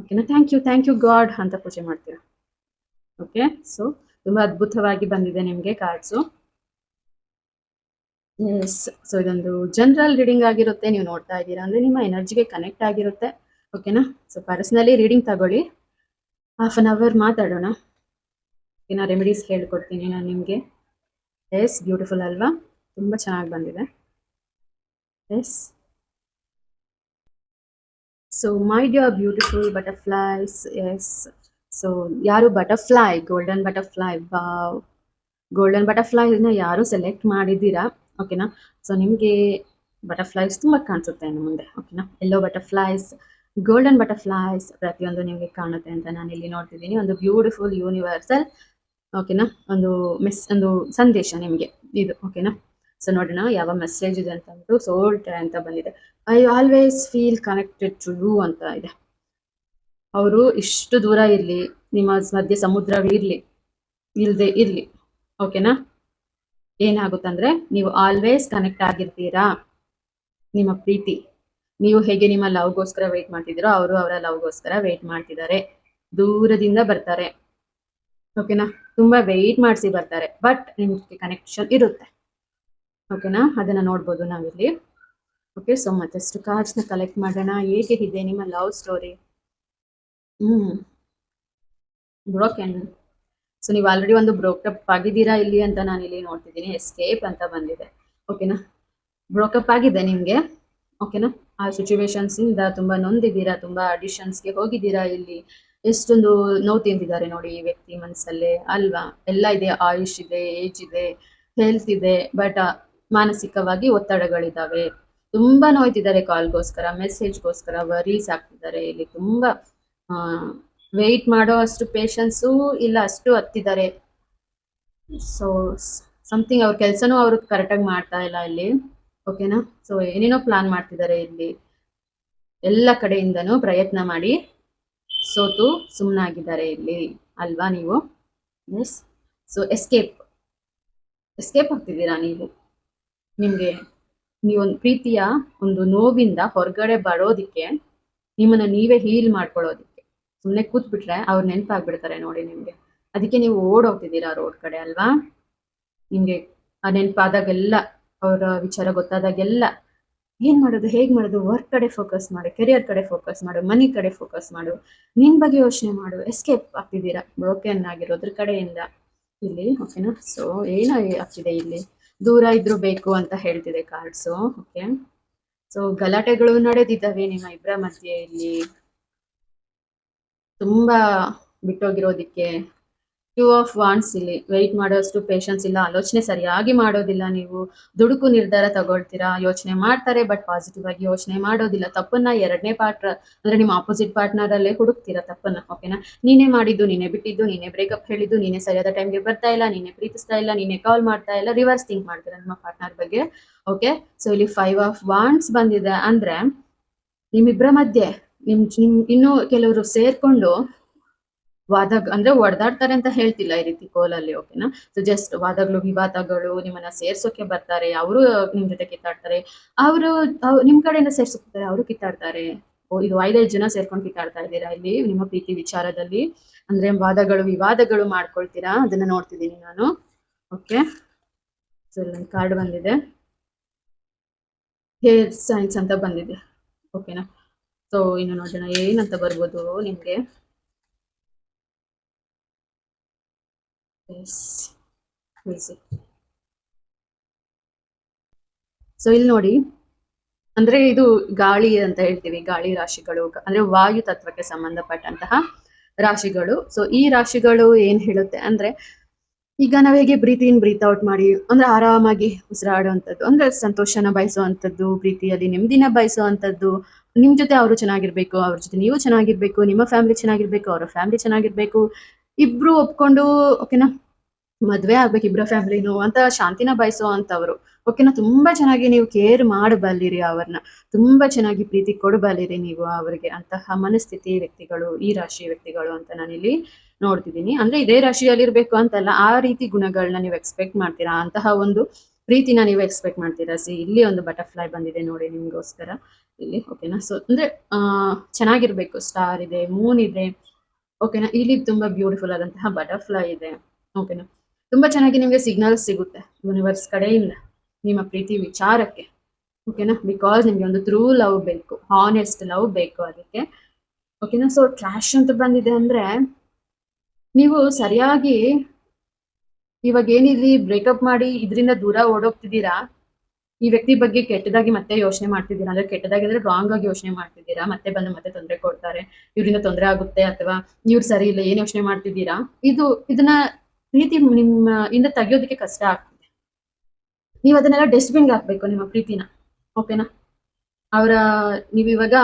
ಓಕೆನಾ? ಥ್ಯಾಂಕ್ ಯು ಗಾಡ್ ಅಂತ ಪೂಜೆ ಮಾಡ್ತೀರಾ, ಓಕೆ? ಸೊ ತುಂಬಾ ಅದ್ಭುತವಾಗಿ ಬಂದಿದೆ ನಿಮ್ಗೆ ಕಾರ್ಡ್ಸು. ಎಸ್, ಸೊ ಇದೊಂದು ಜನರಲ್ ರೀಡಿಂಗ್ ಆಗಿರುತ್ತೆ. ನೀವು ನೋಡ್ತಾ ಇದ್ದೀರಾ ಅಂದ್ರೆ ನಿಮ್ಮ ಎನರ್ಜಿಗೆ ಕನೆಕ್ಟ್ ಆಗಿರುತ್ತೆ, ಓಕೆನಾ? ಸೊ ಪರ್ಸನಲಿ ರೀಡಿಂಗ್ ತಗೊಳ್ಳಿ, 1/2 hour ಮಾತಾಡೋಣ, ಓಕೆನಾ? ರೆಮಿಡೀಸ್ ಹೇಳ್ಕೊಡ್ತೀನಿ ನಾನು ನಿಮಗೆ. ಎಸ್, ಬ್ಯೂಟಿಫುಲ್ ಅಲ್ವಾ? ತುಂಬಾ ಚೆನ್ನಾಗಿ ಬಂದಿದೆ. Yes, so my dear beautiful butterflies, yes. So ಯಾರು butterfly, golden butterfly, wow, golden ಬಟರ್ಫ್ಲೈನ ಯಾರು ಸೆಲೆಕ್ಟ್ ಮಾಡಿದ್ದೀರಾ, ಓಕೆನಾ? ಸೊ ನಿಮಗೆ ಬಟರ್ಫ್ಲೈಸ್ ತುಂಬ ಕಾಣಿಸುತ್ತೆ ಇನ್ನು ಮುಂದೆ, ಓಕೆನಾ? ಯೆಲ್ಲೋ ಬಟರ್ಫ್ಲೈಸ್, ಗೋಲ್ಡನ್ ಬಟರ್ಫ್ಲೈಸ್, ಪ್ರತಿಯೊಂದು ನಿಮಗೆ ಕಾಣುತ್ತೆ ಅಂತ ನಾನು ಇಲ್ಲಿ ನೋಡ್ತಿದ್ದೀನಿ. ಒಂದು ಬ್ಯೂಟಿಫುಲ್ ಯೂನಿವರ್ಸಲ್, ಓಕೆನಾ? ಒಂದು ಸಂದೇಶ ನಿಮಗೆ ಇದು, ಓಕೆನಾ? ಸೊ ನೋಡೋಣ ಯಾವ ಮೆಸೇಜ್ ಇದೆ ಅಂತ ಅಂದ್ಬಿಟ್ಟು. ಸೋಲ್ ಅಂತ ಬಂದಿದೆ, I always feel connected to you ಅಂತ ಇದೆ. ಅವರು ಇಷ್ಟು ದೂರ ಇರಲಿ, ನಿಮ್ಮ ಮಧ್ಯೆ ಸಮುದ್ರವಿರಲಿ, ಇಲ್ಲದೆ ಇರಲಿ, ಓಕೆನಾ? ಏನಾಗುತ್ತಂದ್ರೆ ನೀವು ಆಲ್ವೇಸ್ ಕನೆಕ್ಟ್ ಆಗಿರ್ತೀರಾ. ನಿಮ್ಮ ಪ್ರೀತಿ, ನೀವು ಹೇಗೆ ನಿಮ್ಮ ಲವ್ಗೋಸ್ಕರ ವೇಟ್ ಮಾಡ್ತಿದ್ದೀರೋ ಅವರು ಅವರ ಲವ್ಗೋಸ್ಕರ ವೇಟ್ ಮಾಡ್ತಿದ್ದಾರೆ, ದೂರದಿಂದ ಬರ್ತಾರೆ, ಓಕೆನಾ. ತುಂಬಾ ವೆಯ್ಟ್ ಮಾಡಿಸಿ ಬರ್ತಾರೆ, ಬಟ್ ನಿಮ್ಗೆ ಕನೆಕ್ಷನ್ ಇರುತ್ತೆ, ಓಕೆನಾ. ಅದನ್ನ ನೋಡ್ಬೋದು ನಾವಿಲ್ಲಿ. ಓಕೆ, ಸೊ ಮತ್ತಷ್ಟು ಕಾರ್ಡ್ಸ್ನ ಕಲೆಕ್ಟ್ ಮಾಡೋಣ. ಹೇಗೆ ಇದೆ ನಿಮ್ಮ ಲವ್ ಸ್ಟೋರಿ? ಬ್ರೋಕೆನ್. ಸೊ ನೀವು ಆಲ್ರೆಡಿ ಒಂದು ಬ್ರೋಕಪ್ ಆಗಿದ್ದೀರಾ ಇಲ್ಲಿ ಅಂತ ನಾನು ಇಲ್ಲಿ ನೋಡ್ತಿದ್ದೀನಿ. ಎಸ್ಕೇಪ್ ಅಂತ ಬಂದಿದೆ, ಓಕೆನಾ. ಬ್ರೋಕಪ್ ಆಗಿದೆ ನಿಮಗೆ, ಓಕೆನಾ. ಆ ಸಿಚುವೇಶನ್ಸ್ ಇಂದ ತುಂಬಾ ನೊಂದಿದ್ದೀರಾ, ತುಂಬಾ ಆಡಿಷನ್ಸ್ಗೆ ಹೋಗಿದ್ದೀರಾ. ಇಲ್ಲಿ ಎಷ್ಟೊಂದು ನೋವು ತಿಂದಿದ್ದಾರೆ ನೋಡಿ ಈ ವ್ಯಕ್ತಿ ಮನಸ್ಸಲ್ಲೇ, ಅಲ್ವಾ. ಎಲ್ಲ ಇದೆ, ಆಯುಷ್ ಇದೆ, ಏಜ್ ಇದೆ, ಹೆಲ್ತ್ ಇದೆ, ಬಟ್ ಮಾನಸಿಕವಾಗಿ ಒತ್ತಡಗಳಿದ್ದಾವೆ. ತುಂಬಾ ನೋಯ್ತಿದ್ದಾರೆ, ಕಾಲ್ಗೋಸ್ಕರ, ಮೆಸೇಜ್ಗೋಸ್ಕರ ವರೀಸ್ ಆಗ್ತಿದ್ದಾರೆ. ಇಲ್ಲಿ ತುಂಬಾ ವೆಯ್ಟ್ ಮಾಡೋ ಅಷ್ಟು ಪೇಷನ್ಸು ಇಲ್ಲ, ಅಷ್ಟು ಹತ್ತಿದ್ದಾರೆ. ಸೊ ಸಮಥಿಂಗ್ ಅವ್ರ ಕೆಲಸನೂ ಅವರು ಕರೆಕ್ಟಾಗಿ ಮಾಡ್ತಾ ಇಲ್ಲ ಇಲ್ಲಿ, ಓಕೆನಾ. ಸೊ ಏನೇನೋ ಪ್ಲಾನ್ ಮಾಡ್ತಿದ್ದಾರೆ ಇಲ್ಲಿ, ಎಲ್ಲ ಕಡೆಯಿಂದನೂ ಪ್ರಯತ್ನ ಮಾಡಿ ಸೋತು ಸುಮ್ಮನಾಗಿದ್ದಾರೆ ಇಲ್ಲಿ, ಅಲ್ವಾ ನೀವು. ಎಸ್. ಸೊ ಎಸ್ಕೇಪ್ ಆಗ್ತಿದ್ದೀರಾ ನೀವು. ನಿಮಗೆ ನೀವೊಂದು ಪ್ರೀತಿಯ ಒಂದು ನೋವಿಂದ ಹೊರಗಡೆ ಬರೋದಿಕ್ಕೆ, ನಿಮ್ಮನ್ನ ನೀವೇ ಹೀಲ್ ಮಾಡ್ಕೊಳ್ಳೋದಿಕ್ಕೆ ಸುಮ್ಮನೆ ಕೂತ್ಬಿಟ್ರೆ ಅವ್ರು ನೆನಪಾಗ್ಬಿಡ್ತಾರೆ ನೋಡಿ ನಿಮ್ಗೆ. ಅದಕ್ಕೆ ನೀವು ಓಡೋಗ್ತಿದ್ದೀರಾ ರೋಡ್ ಕಡೆ, ಅಲ್ವಾ. ನಿಮ್ಗೆ ಆ ನೆನಪಾದಾಗೆಲ್ಲ, ಅವರ ವಿಚಾರ ಗೊತ್ತಾದಾಗೆಲ್ಲ ಏನ್ ಮಾಡೋದು, ಹೇಗ್ ಮಾಡೋದು, ವರ್ಕ್ ಕಡೆ ಫೋಕಸ್ ಮಾಡು, ಕೆರಿಯರ್ ಕಡೆ ಫೋಕಸ್ ಮಾಡು, ಮನಿ ಕಡೆ ಫೋಕಸ್ ಮಾಡು, ನಿನ್ ಬಗ್ಗೆ ಯೋಚನೆ ಮಾಡು. ಎಸ್ಕೇಪ್ ಆಗ್ತಿದ್ದೀರಾ ಬ್ರೋಕನ್ ಆಗಿರೋದ್ರ ಕಡೆಯಿಂದ ಇಲ್ಲಿ, ಓಕೆನಾ. ಸೊ ಏನೋ ಆಗ್ತಿದೆ ಇಲ್ಲಿ, ದೂರ ಇದ್ರು ಬೇಕು ಅಂತ ಹೇಳ್ತಿದೆ ಕಾರ್ಡ್ಸು, ಓಕೆ. ಸೊ ಗಲಾಟೆಗಳು ನಡೆದಿದ್ದಾವೆ ನಿಮ್ಮ ಇಬ್ಬರ ಮಧ್ಯೆ ಇಲ್ಲಿ, ತುಂಬಾ ಬಿಟ್ಟೋಗಿರೋದಿಕ್ಕೆ. 2 ಆಫ್ ವಾಂಡ್ಸ್ ಇಲ್ಲಿ, ವೆಯ್ಟ್ ಮಾಡೋಷ್ಟು ಪೇಷನ್ಸ್ ಇಲ್ಲ, ಆಲೋಚನೆ ಸರಿಯಾಗಿ ಮಾಡೋದಿಲ್ಲ ನೀವು. ದುಡುಕು ನಿರ್ಧಾರ ತಗೊಳ್ತೀರಾ, ಯೋಚನೆ ಮಾಡ್ತಾರೆ ಬಟ್ ಪಾಸಿಟಿವ್ ಆಗಿ ಯೋಚನೆ ಮಾಡೋದಿಲ್ಲ. ತಪ್ಪನ್ನ ಎರಡನೇ ಪಾರ್ಟ್ನರ್ ಅಂದ್ರೆ ನಿಮ್ಮ ಆಪೋಸಿಟ್ ಪಾರ್ಟ್ನರ್ ಅಲ್ಲೇ ಹುಡುಕ್ತೀರಾ ತಪ್ಪನ್ನ, ಓಕೆನಾ. ನೀನೇ ಮಾಡಿದ್ದು, ನೀನೇ ಬಿಟ್ಟಿದ್ದು, ನೀನೇ ಬ್ರೇಕಪ್ ಹೇಳಿದ್ದು, ನೀನೇ ಸರಿಯಾದ ಟೈಮ್ಗೆ ಬರ್ತಾ ಇಲ್ಲ, ನೀನೇ ಪ್ರೀತಿಸ್ತಾ ಇಲ್ಲ, ನೀನೇ ಕಾಲ್ ಮಾಡ್ತಾ ಇಲ್ಲ, ರಿವರ್ಸ್ ಥಿಂಕ್ ಮಾಡ್ತೀರಾ ನಿಮ್ಮ ಪಾರ್ಟ್ನರ್ ಬಗ್ಗೆ, ಓಕೆ. ಸೊ ಇಲ್ಲಿ 5 ಆಫ್ ವಾಂಡ್ಸ್ ಬಂದಿದೆ, ಅಂದ್ರೆ ನಿಮ್ಮಿಬ್ಬರ ಮಧ್ಯೆ ನಿಮ್ ಇನ್ನೂ ಕೆಲವರು ಸೇರ್ಕೊಂಡು ವಾದ ಅಂದ್ರೆ ಹೊಡೆದಾಡ್ತಾರೆ ಅಂತ ಹೇಳ್ತಿಲ್ಲ ಈ ರೀತಿ ಕೋಲಲ್ಲಿ, ಓಕೆನಾ. ಸೊ ಜಸ್ಟ್ ವಾದಗಳು, ವಿವಾದಗಳು, ನಿಮ್ಮನ್ನ ಸೇರ್ಸೋಕೆ ಬರ್ತಾರೆ, ಅವರು ನಿಮ್ ಜೊತೆ ಕಿತ್ತಾಡ್ತಾರೆ, ಅವರು ನಿಮ್ ಕಡೆಯಿಂದ ಸೇರ್ಸೋಕ್ತಾರೆ, ಅವರು ಕಿತ್ತಾಡ್ತಾರೆ. ಇದು 5 ಜನ ಸೇರ್ಕೊಂಡು ಕಿತ್ತಾಡ್ತಾ ಇದ್ದೀರಾ ಇಲ್ಲಿ ನಿಮ್ಮ ಪ್ರೀತಿ ವಿಚಾರದಲ್ಲಿ, ಅಂದ್ರೆ ವಾದಗಳು, ವಿವಾದಗಳು ಮಾಡ್ಕೊಳ್ತೀರಾ, ಅದನ್ನ ನೋಡ್ತಿದ್ದೀನಿ ನಾನು, ಓಕೆ. ಸೊ ಇಲ್ಲಿ ಕಾರ್ಡ್ ಬಂದಿದೆ, ಹೇರ್ ಸೈನ್ಸ್ ಅಂತ ಬಂದಿದೆ, ಓಕೆನಾ. ಸೊ ಇನ್ನು ನೋಡೋಣ ಏನಂತ ಬರ್ಬೋದು ನಿಮ್ಗೆ. ಸೊ ಇಲ್ಲಿ ನೋಡಿ, ಅಂದ್ರೆ ಇದು ಗಾಳಿ ಅಂತ ಹೇಳ್ತೀವಿ, ಗಾಳಿ ರಾಶಿಗಳು ಅಂದ್ರೆ ವಾಯು ತತ್ವಕ್ಕೆ ಸಂಬಂಧಪಟ್ಟಂತಹ ರಾಶಿಗಳು. ಸೊ ಈ ರಾಶಿಗಳು ಏನ್ ಹೇಳುತ್ತೆ ಅಂದ್ರೆ, ಈಗ ನಾವ್ ಹೇಗೆ ಬ್ರೀತ್ ಇನ್ ಬ್ರೀತ್ ಔಟ್ ಮಾಡಿ ಅಂದ್ರೆ ಆರಾಮಾಗಿ ಉಸಿರಾಡುವಂಥದ್ದು, ಅಂದ್ರೆ ಸಂತೋಷನ ಬಯಸುವಂಥದ್ದು, ಪ್ರೀತಿಯಲ್ಲಿ ನೆಮ್ಮದಿನ ಬಯಸುವಂಥದ್ದು, ನಿಮ್ ಜೊತೆ ಅವರು ಚೆನ್ನಾಗಿರ್ಬೇಕು, ಅವ್ರ ಜೊತೆ ನೀವು ಚೆನ್ನಾಗಿರ್ಬೇಕು, ನಿಮ್ಮ ಫ್ಯಾಮಿಲಿ ಚೆನ್ನಾಗಿರ್ಬೇಕು, ಅವರ ಫ್ಯಾಮಿಲಿ ಚೆನ್ನಾಗಿರ್ಬೇಕು, ಇಬ್ರು ಒಪ್ಕೊಂಡು, ಓಕೆನಾ, ಮದ್ವೆ ಆಗ್ಬೇಕು ಇಬ್ರ ಫ್ಯಾಮಿಲಿನೂ ಅಂತ ಶಾಂತಿನ ಬಯಸುವಂತವ್ರು, ಓಕೆನಾ. ತುಂಬಾ ಚೆನ್ನಾಗಿ ನೀವು ಕೇರ್ ಮಾಡಬಲ್ಲಿರಿ, ಅವ್ರನ್ನ ತುಂಬಾ ಚೆನ್ನಾಗಿ ಪ್ರೀತಿ ಕೊಡಬಲ್ಲಿರಿ ನೀವು ಅವರಿಗೆ. ಅಂತಹ ಮನಸ್ಥಿತಿ ವ್ಯಕ್ತಿಗಳು ಈ ರಾಶಿ ವ್ಯಕ್ತಿಗಳು ಅಂತ ನಾನಿಲ್ಲಿ ನೋಡ್ತಿದ್ದೀನಿ. ಅಂದ್ರೆ ಇದೇ ರಾಶಿಯಲ್ಲಿ ಇರ್ಬೇಕು ಅಂತಲ್ಲ, ಆ ರೀತಿ ಗುಣಗಳನ್ನ ನೀವು ಎಕ್ಸ್ಪೆಕ್ಟ್ ಮಾಡ್ತೀರಾ, ಅಂತಹ ಒಂದು ಪ್ರೀತಿನ ನೀವು ಎಕ್ಸ್ಪೆಕ್ಟ್ ಮಾಡ್ತೀರಾ. ಸಿ ಇಲ್ಲಿ ಒಂದು ಬಟರ್ಫ್ಲೈ ಬಂದಿದೆ ನೋಡಿ ನಿಮ್ಗೋಸ್ಕರ ಇಲ್ಲಿ, ಓಕೆನಾ. ಸೊ ಅಂದ್ರೆ ಚೆನ್ನಾಗಿರ್ಬೇಕು, ಸ್ಟಾರ್ ಇದೆ, ಮೂನ್ ಇದೆ, ಓಕೆನಾ. ಇಲ್ಲಿ ತುಂಬಾ ಬ್ಯೂಟಿಫುಲ್ ಆದಂತಹ ಬಟರ್ಫ್ಲೈ ಇದೆ, ಓಕೆನಾ. ತುಂಬಾ ಚೆನ್ನಾಗಿ ನಿಮ್ಗೆ ಸಿಗ್ನಲ್ಸ್ ಸಿಗುತ್ತೆ ಯೂನಿವರ್ಸ್ ಕಡೆಯಿಂದ ನಿಮ್ಮ ಪ್ರೀತಿ ವಿಚಾರಕ್ಕೆ, ಓಕೆನಾ. ಬಿಕಾಸ್ ನಿಮ್ಗೆ ಒಂದು ಟ್ರೂ ಲವ್ ಬೇಕು, ಹಾನೆಸ್ಟ್ ಲವ್ ಬೇಕು ಅದಕ್ಕೆ, ಓಕೆನಾ. ಸೊ ಟ್ರಾಶ್ ಅಂತ ಬಂದಿದೆ ಅಂದ್ರೆ, ನೀವು ಸರಿಯಾಗಿ ಇವಾಗ ಏನಿಲ್ಲಿ ಬ್ರೇಕಪ್ ಮಾಡಿ ಇದರಿಂದ ದೂರ ಓಡೋಗ್ತಿದ್ದೀರಾ, ಈ ವ್ಯಕ್ತಿ ಬಗ್ಗೆ ಕೆಟ್ಟದಾಗಿ ಮತ್ತೆ ಯೋಚನೆ ಮಾಡ್ತಿದ್ದೀರಾ, ಅಂದ್ರೆ ಕೆಟ್ಟದಾಗಿ ಅಂದ್ರೆ ರಾಂಗ್ ಆಗಿ ಯೋಚನೆ ಮಾಡ್ತಿದ್ದೀರಾ, ಮತ್ತೆ ಬಂದು ಮತ್ತೆ ತೊಂದರೆ ಕೊಡ್ತಾರೆ, ಇವರಿಂದ ತೊಂದರೆ ಆಗುತ್ತೆ, ಅಥವಾ ಇವ್ರು ಸರಿ ಇಲ್ಲ, ಏನ್ ಯೋಚನೆ ಮಾಡ್ತಿದ್ದೀರಾ, ಇದನ್ನ ಪ್ರೀತಿ ನಿಮ್ಮ ಇಂದ ತೆಗಿಯೋದಕ್ಕೆ ಕಷ್ಟ ಆಗ್ತಿದೆ. ನೀವು ಅದನ್ನೆಲ್ಲ ಡಸ್ಟ್ಬಿನ್ ಹಾಕ್ಬೇಕು ನಿಮ್ಮ ಪ್ರೀತಿನ, ಓಕೆನಾ. ಅವರ ನೀವು ಇವಾಗ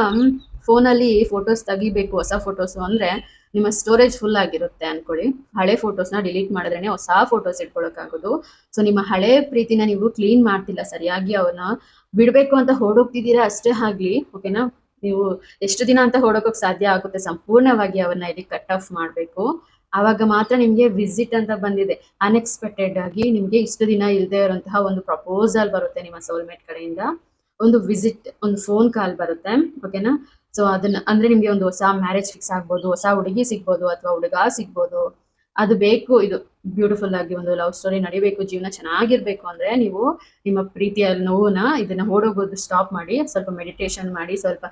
ಫೋನಲ್ಲಿ ಫೋಟೋಸ್ ತೆಗಿಬೇಕು, ಹೊಸ ಫೋಟೋಸ್ ಅಂದ್ರೆ ನಿಮ್ಮ ಸ್ಟೋರೇಜ್ ಫುಲ್ ಆಗಿರುತ್ತೆ ಅನ್ಕೊಳ್ಳಿ. ಹಳೆ ಫೋಟೋಸ್ನ ಡಿಲೀಟ್ ಮಾಡಿದ್ರೇನೆ ಹೊಸ ಫೋಟೋಸ್ ಇಟ್ಕೊಳಕ್ಕಾಗೋದು. ಸೊ ನಿಮ್ಮ ಹಳೆ ಪ್ರೀತಿನ ನೀವು ಕ್ಲೀನ್ ಮಾಡ್ತಿಲ್ಲ ಸರಿಯಾಗಿ, ಅವ್ರನ್ನ ಬಿಡ್ಬೇಕು ಅಂತ ಹೊರಡೋಗ್ತಿದ್ದೀರಾ ಅಷ್ಟೇ ಆಗ್ಲಿ, ಓಕೆನಾ. ನೀವು ಎಷ್ಟು ದಿನ ಅಂತ ಹೊರಡೋಕಕ್ ಸಾಧ್ಯ ಆಗುತ್ತೆ, ಸಂಪೂರ್ಣವಾಗಿ ಅವನ್ನ ಇಲ್ಲಿ ಕಟ್ ಆಫ್ ಮಾಡ್ಬೇಕು. ಆವಾಗ ಮಾತ್ರ ನಿಮ್ಗೆ ವಿಸಿಟ್ ಅಂತ ಬಂದಿದೆ, ಅನ್ಎಕ್ಸ್ಪೆಕ್ಟೆಡ್ ಆಗಿ ನಿಮ್ಗೆ ಇಷ್ಟು ದಿನ ಇಲ್ಲದೆ ಇರುವಂತಹ ಒಂದು ಪ್ರಪೋಸಲ್ ಬರುತ್ತೆ ನಿಮ್ಮ ಸೋಲ್ಮೇಟ್ ಕಡೆಯಿಂದ, ಒಂದು ವಿಸಿಟ್, ಒಂದು ಫೋನ್ ಕಾಲ್ ಬರುತ್ತೆ, ಓಕೆನಾ. ಸೊ ಅದನ್ನ ಅಂದ್ರೆ ನಿಮ್ಗೆ ಒಂದು ಹೊಸ ಮ್ಯಾರೇಜ್ ಫಿಕ್ಸ್ ಆಗ್ಬೋದು, ಹೊಸ ಹುಡುಗಿ ಸಿಗ್ಬೋದು ಅಥವಾ ಹುಡುಗ ಸಿಗ್ಬೋದು. ಅದು ಬೇಕು. ಇದು ಬ್ಯೂಟಿಫುಲ್ ಆಗಿ ಒಂದು ಲವ್ ಸ್ಟೋರಿ ನಡಿಬೇಕು, ಜೀವನ ಚೆನ್ನಾಗಿರ್ಬೇಕು ಅಂದ್ರೆ ನೀವು ನಿಮ್ಮ ಪ್ರೀತಿಯ ನೋವನ್ನ ಇದನ್ನ ಓಡೋಗೋದು ಸ್ಟಾಪ್ ಮಾಡಿ, ಸ್ವಲ್ಪ ಮೆಡಿಟೇಷನ್ ಮಾಡಿ, ಸ್ವಲ್ಪ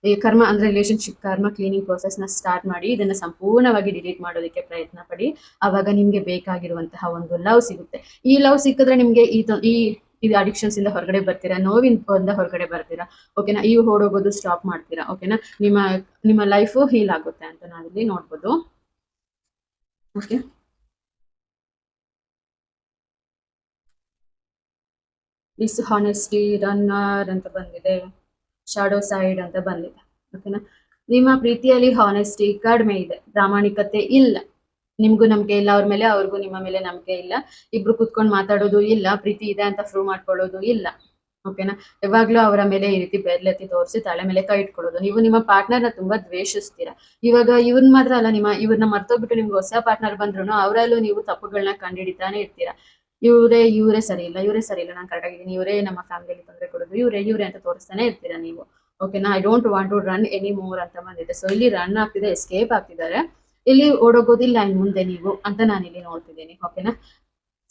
ಈ ಕರ್ಮ ಅಂದ್ರೆ ರಿಲೇಶನ್ಶಿಪ್ ಕರ್ಮ ಕ್ಲೀನಿಂಗ್ ಪ್ರೋಸೆಸ್ ನ ಸ್ಟಾರ್ಟ್ ಮಾಡಿ ಇದನ್ನ ಸಂಪೂರ್ಣವಾಗಿ ಡಿಲೀಟ್ ಮಾಡೋದಕ್ಕೆ ಪ್ರಯತ್ನ ಪಡಿ. ಆವಾಗ ನಿಮ್ಗೆ ಬೇಕಾಗಿರುವಂತಹ ಒಂದು ಲವ್ ಸಿಗುತ್ತೆ. ಈ ಲವ್ ಸಿಕ್ಕಿದ್ರೆ ನಿಮ್ಗೆ ಈ ಇದು ಅಡಿಕ್ಷನ್ಸ್ ಇಂದ ಹೊರಗಡೆ ಬರ್ತೀರಾ, ನೋವಿಂದ ಹೊರಗಡೆ ಬರ್ತೀರಾ. ಓಕೆನಾ, ಈ ಓಡೋಗೋದು ಸ್ಟಾಪ್ ಮಾಡ್ತೀರಾ. ಓಕೆನಾ, ನಿಮ್ಮ ಲೈಫ್ ಹೀಲ್ ಆಗುತ್ತೆ ಅಂತ ನಾವಿಲ್ಲಿ ನೋಡ್ಬೋದು. ಓಕೆ, ಡಿಸ್ಹಾನೆಸ್ಟಿ, ರನ್ನರ್ ಅಂತ ಬಂದಿದೆ, ಶಾಡೋ ಸೈಡ್ ಅಂತ ಬಂದಿದೆ. ಓಕೆನಾ, ನಿಮ್ಮ ಪ್ರೀತಿಯಲ್ಲಿ ಹಾನೆಸ್ಟಿ ಕಡಿಮೆ ಇದೆ, ಪ್ರಾಮಾಣಿಕತೆ ಇಲ್ಲ, ನಿಮ್ಗೂ ನಂಬಿಕೆ ಇಲ್ಲ ಅವ್ರ ಮೇಲೆ, ಅವ್ರಿಗೂ ನಿಮ್ಮ ಮೇಲೆ ನಂಬಿಕೆ ಇಲ್ಲ, ಇಬ್ರು ಕುತ್ಕೊಂಡು ಮಾತಾಡೋದು ಇಲ್ಲ, ಪ್ರೀತಿ ಇದೆ ಅಂತ ಪ್ರೂವ್ ಮಾಡ್ಕೊಳ್ಳೋದು ಇಲ್ಲ. ಓಕೆನಾ, ಯಾವಾಗ್ಲೂ ಅವರ ಮೇಲೆ ಈ ರೀತಿ ಬೆರಳೆತ್ತಿ ತೋರಿಸಿ ತಲೆ ಮೇಲೆ ಕೈ ಇಟ್ಕೊಳ್ಳೋದು. ನೀವು ನಿಮ್ಮ ಪಾರ್ಟ್ನರ್ನ ತುಂಬಾ ದ್ವೇಷಿಸ್ತೀರಾ. ಇವಾಗ ಇವ್ರನ್ನ ಮಾತ್ರ ಅಲ್ಲ, ಇವ್ರನ್ನ ಮರ್ತೋಗ್ಬಿಟ್ಟು ನಿಮ್ಗೆ ಹೊಸ ಪಾರ್ಟ್ನರ್ ಬಂದ್ರು ಅವರಲ್ಲೂ ನೀವು ತಪ್ಪುಗಳನ್ನ ಕಂಡುಹಿಡಿತಾನೆ ಇರ್ತೀರಾ. ಇವರೇ ಸರಿ ಇಲ್ಲ, ಇವರೇ ಸರಿ ಇಲ್ಲ, ನಾನು ಕರೆಕ್ಟ್ ಆಗಿದ್ದೀನಿ, ಇವರೇ ನಮ್ಮ ಫ್ಯಾಮಿಲಿಯಲ್ಲಿ ತೊಂದರೆ ಕೊಡೋದು, ಇವರೇ ಅಂತ ತೋರಿಸ್ತಾನೆ ಇರ್ತೀರಾ ನೀವು. ಓಕೆನಾ, I don't want to run any more ಅಂತ ಬಂದಿದೆ. ಸೊ ಇಲ್ಲಿ ರನ್ ಆಗ್ತಿದೆ, ಎಸ್ಕೇಪ್ ಆಗ್ತಿದ್ದಾರೆ, ಇಲ್ಲಿ ಓಡೋಗೋದಿಲ್ಲ ಇನ್ ಮುಂದೆ ನೀವು ಅಂತ ನಾನು ಇಲ್ಲಿ ನೋಡ್ತಿದ್ದೀನಿ. ಓಕೆನಾ,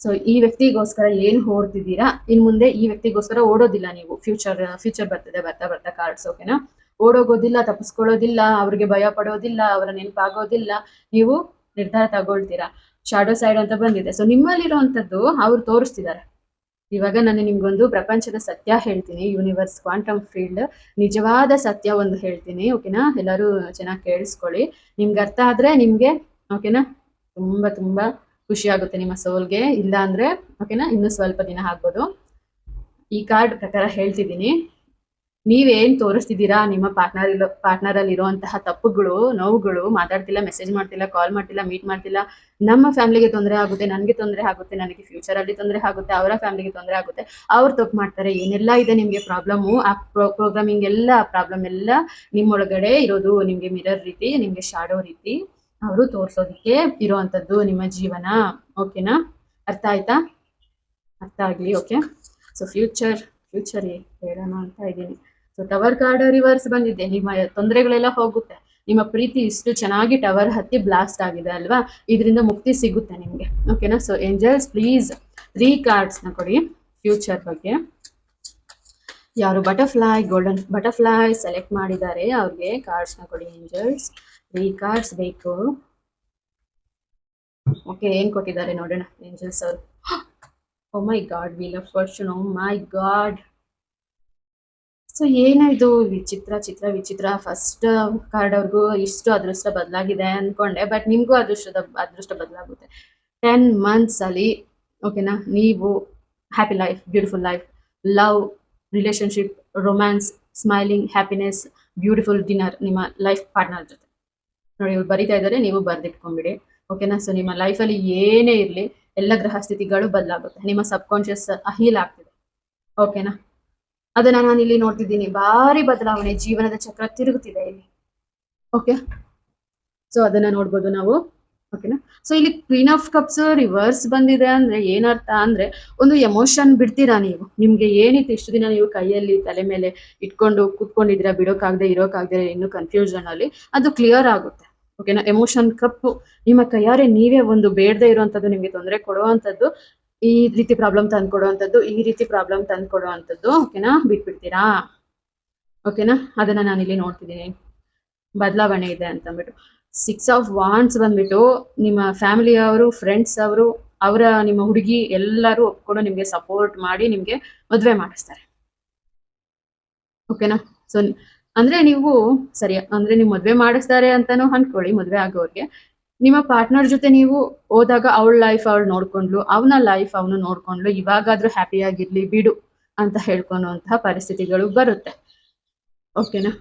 ಸೊ ಈ ವ್ಯಕ್ತಿಗೋಸ್ಕರ ಏನ್ ಓಡ್ತಿದ್ದೀರಾ, ಇನ್ ಮುಂದೆ ಈ ವ್ಯಕ್ತಿಗೋಸ್ಕರ ಓಡೋದಿಲ್ಲ ನೀವು. ಫ್ಯೂಚರ್ ಬರ್ತಿದೆ ಬರ್ತಾ ಬರ್ತಾ ಕಾರ್ಡ್ಸ್. ಓಕೆನಾ, ಓಡೋಗೋದಿಲ್ಲ, ತಪ್ಪಿಸ್ಕೊಳ್ಳೋದಿಲ್ಲ, ಅವ್ರಿಗೆ ಭಯ ಪಡೋದಿಲ್ಲ, ಅವರ ನೆನಪಾಗೋದಿಲ್ಲ, ನೀವು ನಿರ್ಧಾರ ತಗೊಳ್ತೀರಾ. ಶಾಡೋ ಸೈಡ್ ಅಂತ ಬಂದಿದೆ. ಸೊ ನಿಮ್ಮಲ್ಲಿರುವಂತದ್ದು ಅವ್ರು ತೋರಿಸ್ತಿದ್ದಾರೆ. ಇವಾಗ ನಾನು ನಿಮ್ಗೊಂದು ಪ್ರಪಂಚದ ಸತ್ಯ ಹೇಳ್ತೀನಿ, ಯೂನಿವರ್ಸ್ ಕ್ವಾಂಟಮ್ ಫೀಲ್ಡ್ ನಿಜವಾದ ಸತ್ಯ ಒಂದು ಹೇಳ್ತೀನಿ. ಓಕೆನಾ, ಎಲ್ಲರೂ ಚೆನ್ನಾಗಿ ಕೇಳಿಸ್ಕೊಳ್ಳಿ. ನಿಮ್ಗೆ ಅರ್ಥ ಆದ್ರೆ ನಿಮ್ಗೆ ಓಕೆನಾ ತುಂಬಾ ತುಂಬಾ ಖುಷಿ ಆಗುತ್ತೆ ನಿಮ್ಮ ಸೋಲ್ಗೆ. ಇಲ್ಲ ಅಂದ್ರೆ ಓಕೆನಾ ಇನ್ನು ಸ್ವಲ್ಪ ದಿನ ಆಗ್ಬೋದು. ಈ ಕಾರ್ಡ್ ಪ್ರಕಾರ ಹೇಳ್ತಿದ್ದೀನಿ, ನೀವೇನ್ ತೋರಿಸ್ತಿದ್ದೀರಾ ನಿಮ್ಮ ಪಾರ್ಟ್ನರ್ ಅಲ್ಲಿ ಇರುವಂತಹ ತಪ್ಪುಗಳು, ನೋವುಗಳು, ಮಾತಾಡ್ತಿಲ್ಲ, ಮೆಸೇಜ್ ಮಾಡ್ತಿಲ್ಲ, ಕಾಲ್ ಮಾಡ್ತಿಲ್ಲ, ಮೀಟ್ ಮಾಡ್ತಿಲ್ಲ, ನಮ್ಮ ಫ್ಯಾಮಿಲಿಗೆ ತೊಂದರೆ ಆಗುತ್ತೆ, ನನಗೆ ತೊಂದರೆ ಆಗುತ್ತೆ, ನನಗೆ ಫ್ಯೂಚರ್ ಅಲ್ಲಿ ತೊಂದರೆ ಆಗುತ್ತೆ, ಅವರ ಫ್ಯಾಮಿಲಿಗೆ ತೊಂದರೆ ಆಗುತ್ತೆ, ಅವ್ರು ತಪ್ಪು ಮಾಡ್ತಾರೆ, ಏನೆಲ್ಲ ಇದೆ ನಿಮ್ಗೆ ಪ್ರಾಬ್ಲಮ್ಮು, ಆ ಪ್ರೋಗ್ರಾಮಿಂಗ್ ಎಲ್ಲ ಪ್ರಾಬ್ಲಮ್ ಎಲ್ಲ ನಿಮ್ಮೊಳಗಡೆ ಇರೋದು, ನಿಮ್ಗೆ ಮಿರರ್ ರೀತಿ, ನಿಮ್ಗೆ ಶಾಡೋ ರೀತಿ ಅವರು ತೋರ್ಸೋದಿಕ್ಕೆ ಇರುವಂತದ್ದು ನಿಮ್ಮ ಜೀವನ. ಓಕೆನಾ, ಅರ್ಥ ಆಯ್ತಾ? ಅರ್ಥ ಆಗ್ಲಿ. ಓಕೆ, ಸೊ ಫ್ಯೂಚರ್ ಹೇಳೋಣ ಅಂತ ಇದ್ದೀನಿ. ಸೊ ಟವರ್ ಕಾರ್ಡ್ ರಿವರ್ಸ್ ಬಂದಿದೆ. ನಿಮ್ಮ ತೊಂದರೆಗಳೆಲ್ಲ ಹೋಗುತ್ತೆ, ನಿಮ್ಮ ಪ್ರೀತಿ ಇಷ್ಟು ಚೆನ್ನಾಗಿ ಟವರ್ ಹತ್ತಿ ಬ್ಲಾಸ್ಟ್ ಆಗಿದೆ ಅಲ್ವಾ, ಇದರಿಂದ ಮುಕ್ತಿ ಸಿಗುತ್ತೆ ನಿಮ್ಗೆ. ಓಕೆನಾ, ಸೊ ಏಂಜಲ್ಸ್ ಪ್ಲೀಸ್ 3 ಕಾರ್ಡ್ಸ್ ನ ಕೊಡಿ ಫ್ಯೂಚರ್ ಬಗ್ಗೆ. ಯಾರು ಗೋಲ್ಡನ್ ಬಟರ್ಫ್ಲೈ ಸೆಲೆಕ್ಟ್ ಮಾಡಿದ್ದಾರೆ ಅವ್ರಿಗೆ ಕಾರ್ಡ್ಸ್ ನ ಕೊಡಿ ಏಂಜಲ್ಸ್. 3 ಕಾರ್ಡ್ಸ್ ಬೇಕು. ಓಕೆ, ಏನ್ ಕೊಟ್ಟಿದ್ದಾರೆ ನೋಡೋಣ ಏಂಜಲ್ಸ್ ಅವರು. Oh my god, wheel of fortune. Oh my god, so ಏನಾಯ್ತು, ವಿಚಿತ್ರ. ಫಸ್ಟ್ ಕಾರ್ಡ್ ಅವ್ರಿಗೂ ಇಷ್ಟು ಅದೃಷ್ಟ ಬದಲಾಗಿದೆ ಅನ್ಕೊಂಡೆ, ಬಟ್ ನಿಮ್ಗೂ ಅದೃಷ್ಟ ಬದಲಾಗುತ್ತೆ 10 months ಅಲ್ಲಿ. ಓಕೆನಾ, ನೀವು happy life, beautiful life, love, relationship, romance, smiling, happiness, beautiful dinner ನಿಮ್ಮ ಲೈಫ್ ಪಾರ್ಟ್ನರ್ ಜೊತೆ. ನೋಡಿ, ಇವ್ರು ಬರಿತಾ ಇದ್ದಾರೆ, ನೀವು ಬರ್ದಿಟ್ಕೊಂಡ್ಬಿಡಿ. ಓಕೆನಾ, ಸೊ ನಿಮ್ಮ ಲೈಫಲ್ಲಿ ಏನೇ ಇರಲಿ ಎಲ್ಲ ಗ್ರಹ ಸ್ಥಿತಿಗಳು ಬದಲಾಗುತ್ತೆ, ನಿಮ್ಮ ಸಬ್ ಕಾನ್ಶಿಯಸ್ ಹೀಲ್ ಆಗ್ತಿದೆ. ಓಕೆನಾ, ಅದನ್ನ ನಾನು ಇಲ್ಲಿ ನೋಡ್ತಿದ್ದೀನಿ, ಭಾರಿ ಬದಲಾವಣೆ, ಜೀವನದ ಚಕ್ರ ತಿರುಗುತ್ತಿದೆ ಇಲ್ಲಿ. ಓಕೆ, ಸೊ ಅದನ್ನ ನೋಡ್ಬೋದು ನಾವು. ಓಕೆನಾ, ಸೊ ಇಲ್ಲಿ ಕ್ವೀನ್ ಆಫ್ ಕಪ್ಸ್ ರಿವರ್ಸ್ ಬಂದಿದೆ ಅಂದ್ರೆ ಏನರ್ಥ ಅಂದ್ರೆ, ಒಂದು ಎಮೋಷನ್ ಬಿಡ್ತೀರಾ ನೀವು. ನಿಮ್ಗೆ ಏನಿತ್ತು ಇಷ್ಟು ದಿನ ನೀವು ಕೈಯಲ್ಲಿ ತಲೆ ಮೇಲೆ ಇಟ್ಕೊಂಡು ಕೂತ್ಕೊಂಡಿದ್ದೀರಾ, ಇರೋಕಾಗದೆ ಇನ್ನು ಕನ್ಫ್ಯೂಷನ್ ಅಲ್ಲಿ, ಅದು ಕ್ಲಿಯರ್ ಆಗುತ್ತೆ. ಓಕೆನಾ, ಎಮೋಷನ್ ಕಪ್ ನಿಮ್ಮ ಕೈಯಾರೆ ನೀವೇ ಒಂದು ಬೇಡದೆ ಇರುವಂತದ್ದು, ನಿಮ್ಗೆ ತೊಂದರೆ ಕೊಡುವಂತದ್ದು, ಈ ರೀತಿ ಪ್ರಾಬ್ಲಮ್ ತಂದ್ಕೊಡುವಂಥದ್ದು, ಓಕೆನಾ, ಬಿಟ್ಬಿಡ್ತೀರಾ. ಓಕೆನಾ, ಅದನ್ನ ನಾನು ಇಲ್ಲಿ ನೋಡ್ತಿದ್ದೀನಿ, ಬದಲಾವಣೆ ಇದೆ ಅಂತ ಅಂದ್ಬಿಟ್ಟು. 6 of Wands ಬಂದ್ಬಿಟ್ಟು ನಿಮ್ಮ ಫ್ಯಾಮಿಲಿಯವರು, ಫ್ರೆಂಡ್ಸ್ ಅವರು, ನಿಮ್ಮ ಹುಡುಗಿ ಎಲ್ಲರೂ ಒಪ್ಕೊಂಡು ನಿಮ್ಗೆ ಸಪೋರ್ಟ್ ಮಾಡಿ ನಿಮ್ಗೆ ಮದುವೆ ಮಾಡಿಸ್ತಾರೆ. ಓಕೆನಾ, ಸೊ ಅಂದ್ರೆ ನೀವು ಸರಿ ಅಂದ್ರೆ ನೀವು ಮದುವೆ ಮಾಡಿಸ್ತಾರೆ ಅಂತಾನು ಅನ್ಕೊಳ್ಳಿ. ಮದುವೆ ಆಗೋರ್ಗೆ ನಿಮ್ಮ ಪಾರ್ಟ್ನರ್ ಜೊತೆ ನೀವು ಹೋದಾಗ ಅವಳ ಲೈಫ್ ಅವಳು ನೋಡ್ಕೊಂಡ್ಲು, ಅವನ ಲೈಫ್ ಅವನು ನೋಡ್ಕೊಂಡ್ಲು, ಇವಾಗಾದ್ರೂ ಹ್ಯಾಪಿ ಆಗಿರ್ಲಿ ಬಿಡು ಅಂತ ಹೇಳ್ಕೊಳ್ಳುವಂತಹ ಪರಿಸ್ಥಿತಿಗಳು ಬರುತ್ತೆ. ಓಕೆನಾ,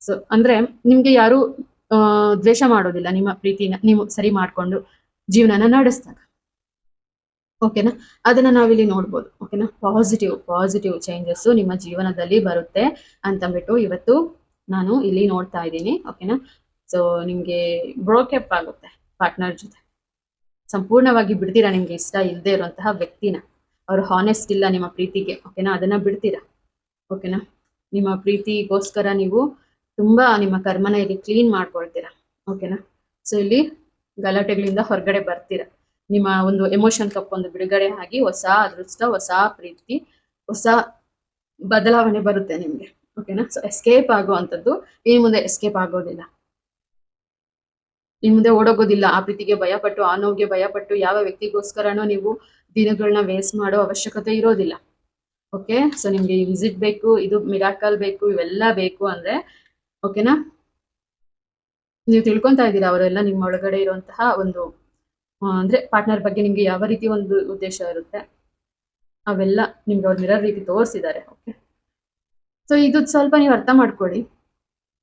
ಸೊ ಅಂದ್ರೆ ನಿಮ್ಗೆ ಯಾರು ದ್ವೇಷ ಮಾಡೋದಿಲ್ಲ, ನಿಮ್ಮ ಪ್ರೀತಿನ ನೀವು ಸರಿ ಮಾಡ್ಕೊಂಡು ಜೀವನನ ನಡೆಸಿದಾಗ. ಓಕೆನಾ, ಅದನ್ನ ನಾವಿಲ್ಲಿ ನೋಡ್ಬೋದು. ಓಕೆನಾ, ಪಾಸಿಟಿವ್ ಚೇಂಜಸ್ ನಿಮ್ಮ ಜೀವನದಲ್ಲಿ ಬರುತ್ತೆ ಅಂತಂದ್ಬಿಟ್ಟು ಇವತ್ತು ನಾನು ಇಲ್ಲಿ ನೋಡ್ತಾ ಇದ್ದೀನಿ. ಓಕೆನಾ, ಸೊ ನಿಮ್ಗೆ ಬ್ರೋಕಪ್ ಆಗುತ್ತೆ ಪಾರ್ಟ್ನರ್ ಜೊತೆ, ಸಂಪೂರ್ಣವಾಗಿ ಬಿಡ್ತೀರಾ ನಿಮ್ಗೆ ಇಷ್ಟ ಇಲ್ಲದೆ ಇರುವಂತಹ ವ್ಯಕ್ತಿನ. ಅವರು ಹಾನೆಸ್ಟ್ ಇಲ್ಲ ನಿಮ್ಮ ಪ್ರೀತಿಗೆ. ಓಕೆನಾ, ಅದನ್ನ ಬಿಡ್ತೀರಾ. ಓಕೆನಾ, ನಿಮ್ಮ ಪ್ರೀತಿಗೋಸ್ಕರ ನೀವು ತುಂಬಾ ನಿಮ್ಮ ಕರ್ಮನ ಇಲ್ಲಿ ಕ್ಲೀನ್ ಮಾಡ್ಕೊಳ್ತೀರಾ. ಓಕೆನಾ? ಸೊ ಇಲ್ಲಿ ಗಲಾಟೆಗಳಿಂದ ಹೊರಗಡೆ ಬರ್ತೀರಾ. ನಿಮ್ಮ ಒಂದು ಎಮೋಷನ್ ಕಪ್ ಒಂದು ಬಿಡುಗಡೆ ಆಗಿ ಹೊಸ ಅದೃಷ್ಟ, ಹೊಸ ಪ್ರೀತಿ, ಹೊಸ ಬದಲಾವಣೆ ಬರುತ್ತೆ ನಿಮ್ಗೆ. ಓಕೆನಾ? ಸೊ ಎಸ್ಕೇಪ್ ಆಗುವಂಥದ್ದು ಇನ್ನು ಮುಂದೆ ಎಸ್ಕೇಪ್ ಆಗೋದಿಲ್ಲ. ಇನ್ನು ಮುಂದೆ ಓಡೋಗೋದಿಲ್ಲ. ಆ ಪ್ರೀತಿಗೆ ಭಯಪಟ್ಟು, ಆ ನೋವಿಗೆ ಭಯಪಟ್ಟು ಯಾವ ವ್ಯಕ್ತಿಗೋಸ್ಕರನೂ ನೀವು ದಿನಗಳನ್ನ ವೇಸ್ಟ್ ಮಾಡೋ ಅವಶ್ಯಕತೆ ಇರೋದಿಲ್ಲ. ಓಕೆ? ಸೊ ನಿಮ್ಗೆ ಈ ವಿಸಿಟ್ ಬೇಕು, ಇದು ಮಿರಾಕಲ್ ಬೇಕು, ಇವೆಲ್ಲ ಬೇಕು ಅಂದ್ರೆ ಓಕೆನಾ? ನೀವು ತಿಳ್ಕೊಂತಾ ಇದ್ದೀರಾ ಅವರೆಲ್ಲ ನಿಮ್ಮ ಒಳಗಡೆ ಇರುವಂತಹ ಒಂದು ಅಂದ್ರೆ ಪಾರ್ಟ್ನರ್ ಬಗ್ಗೆ ನಿಮ್ಗೆ ಯಾವ ರೀತಿ ಒಂದು ಉದ್ದೇಶ ಇರುತ್ತೆ, ಅವೆಲ್ಲ ನಿಮ್ಗೆ ಅವ್ರ ಮಿರರ್ ರೀತಿ ತೋರಿಸಿದ್ದಾರೆ. ಓಕೆ? ಸೊ ಇದು ಸ್ವಲ್ಪ ನೀವು ಅರ್ಥ ಮಾಡ್ಕೊಳ್ಳಿ.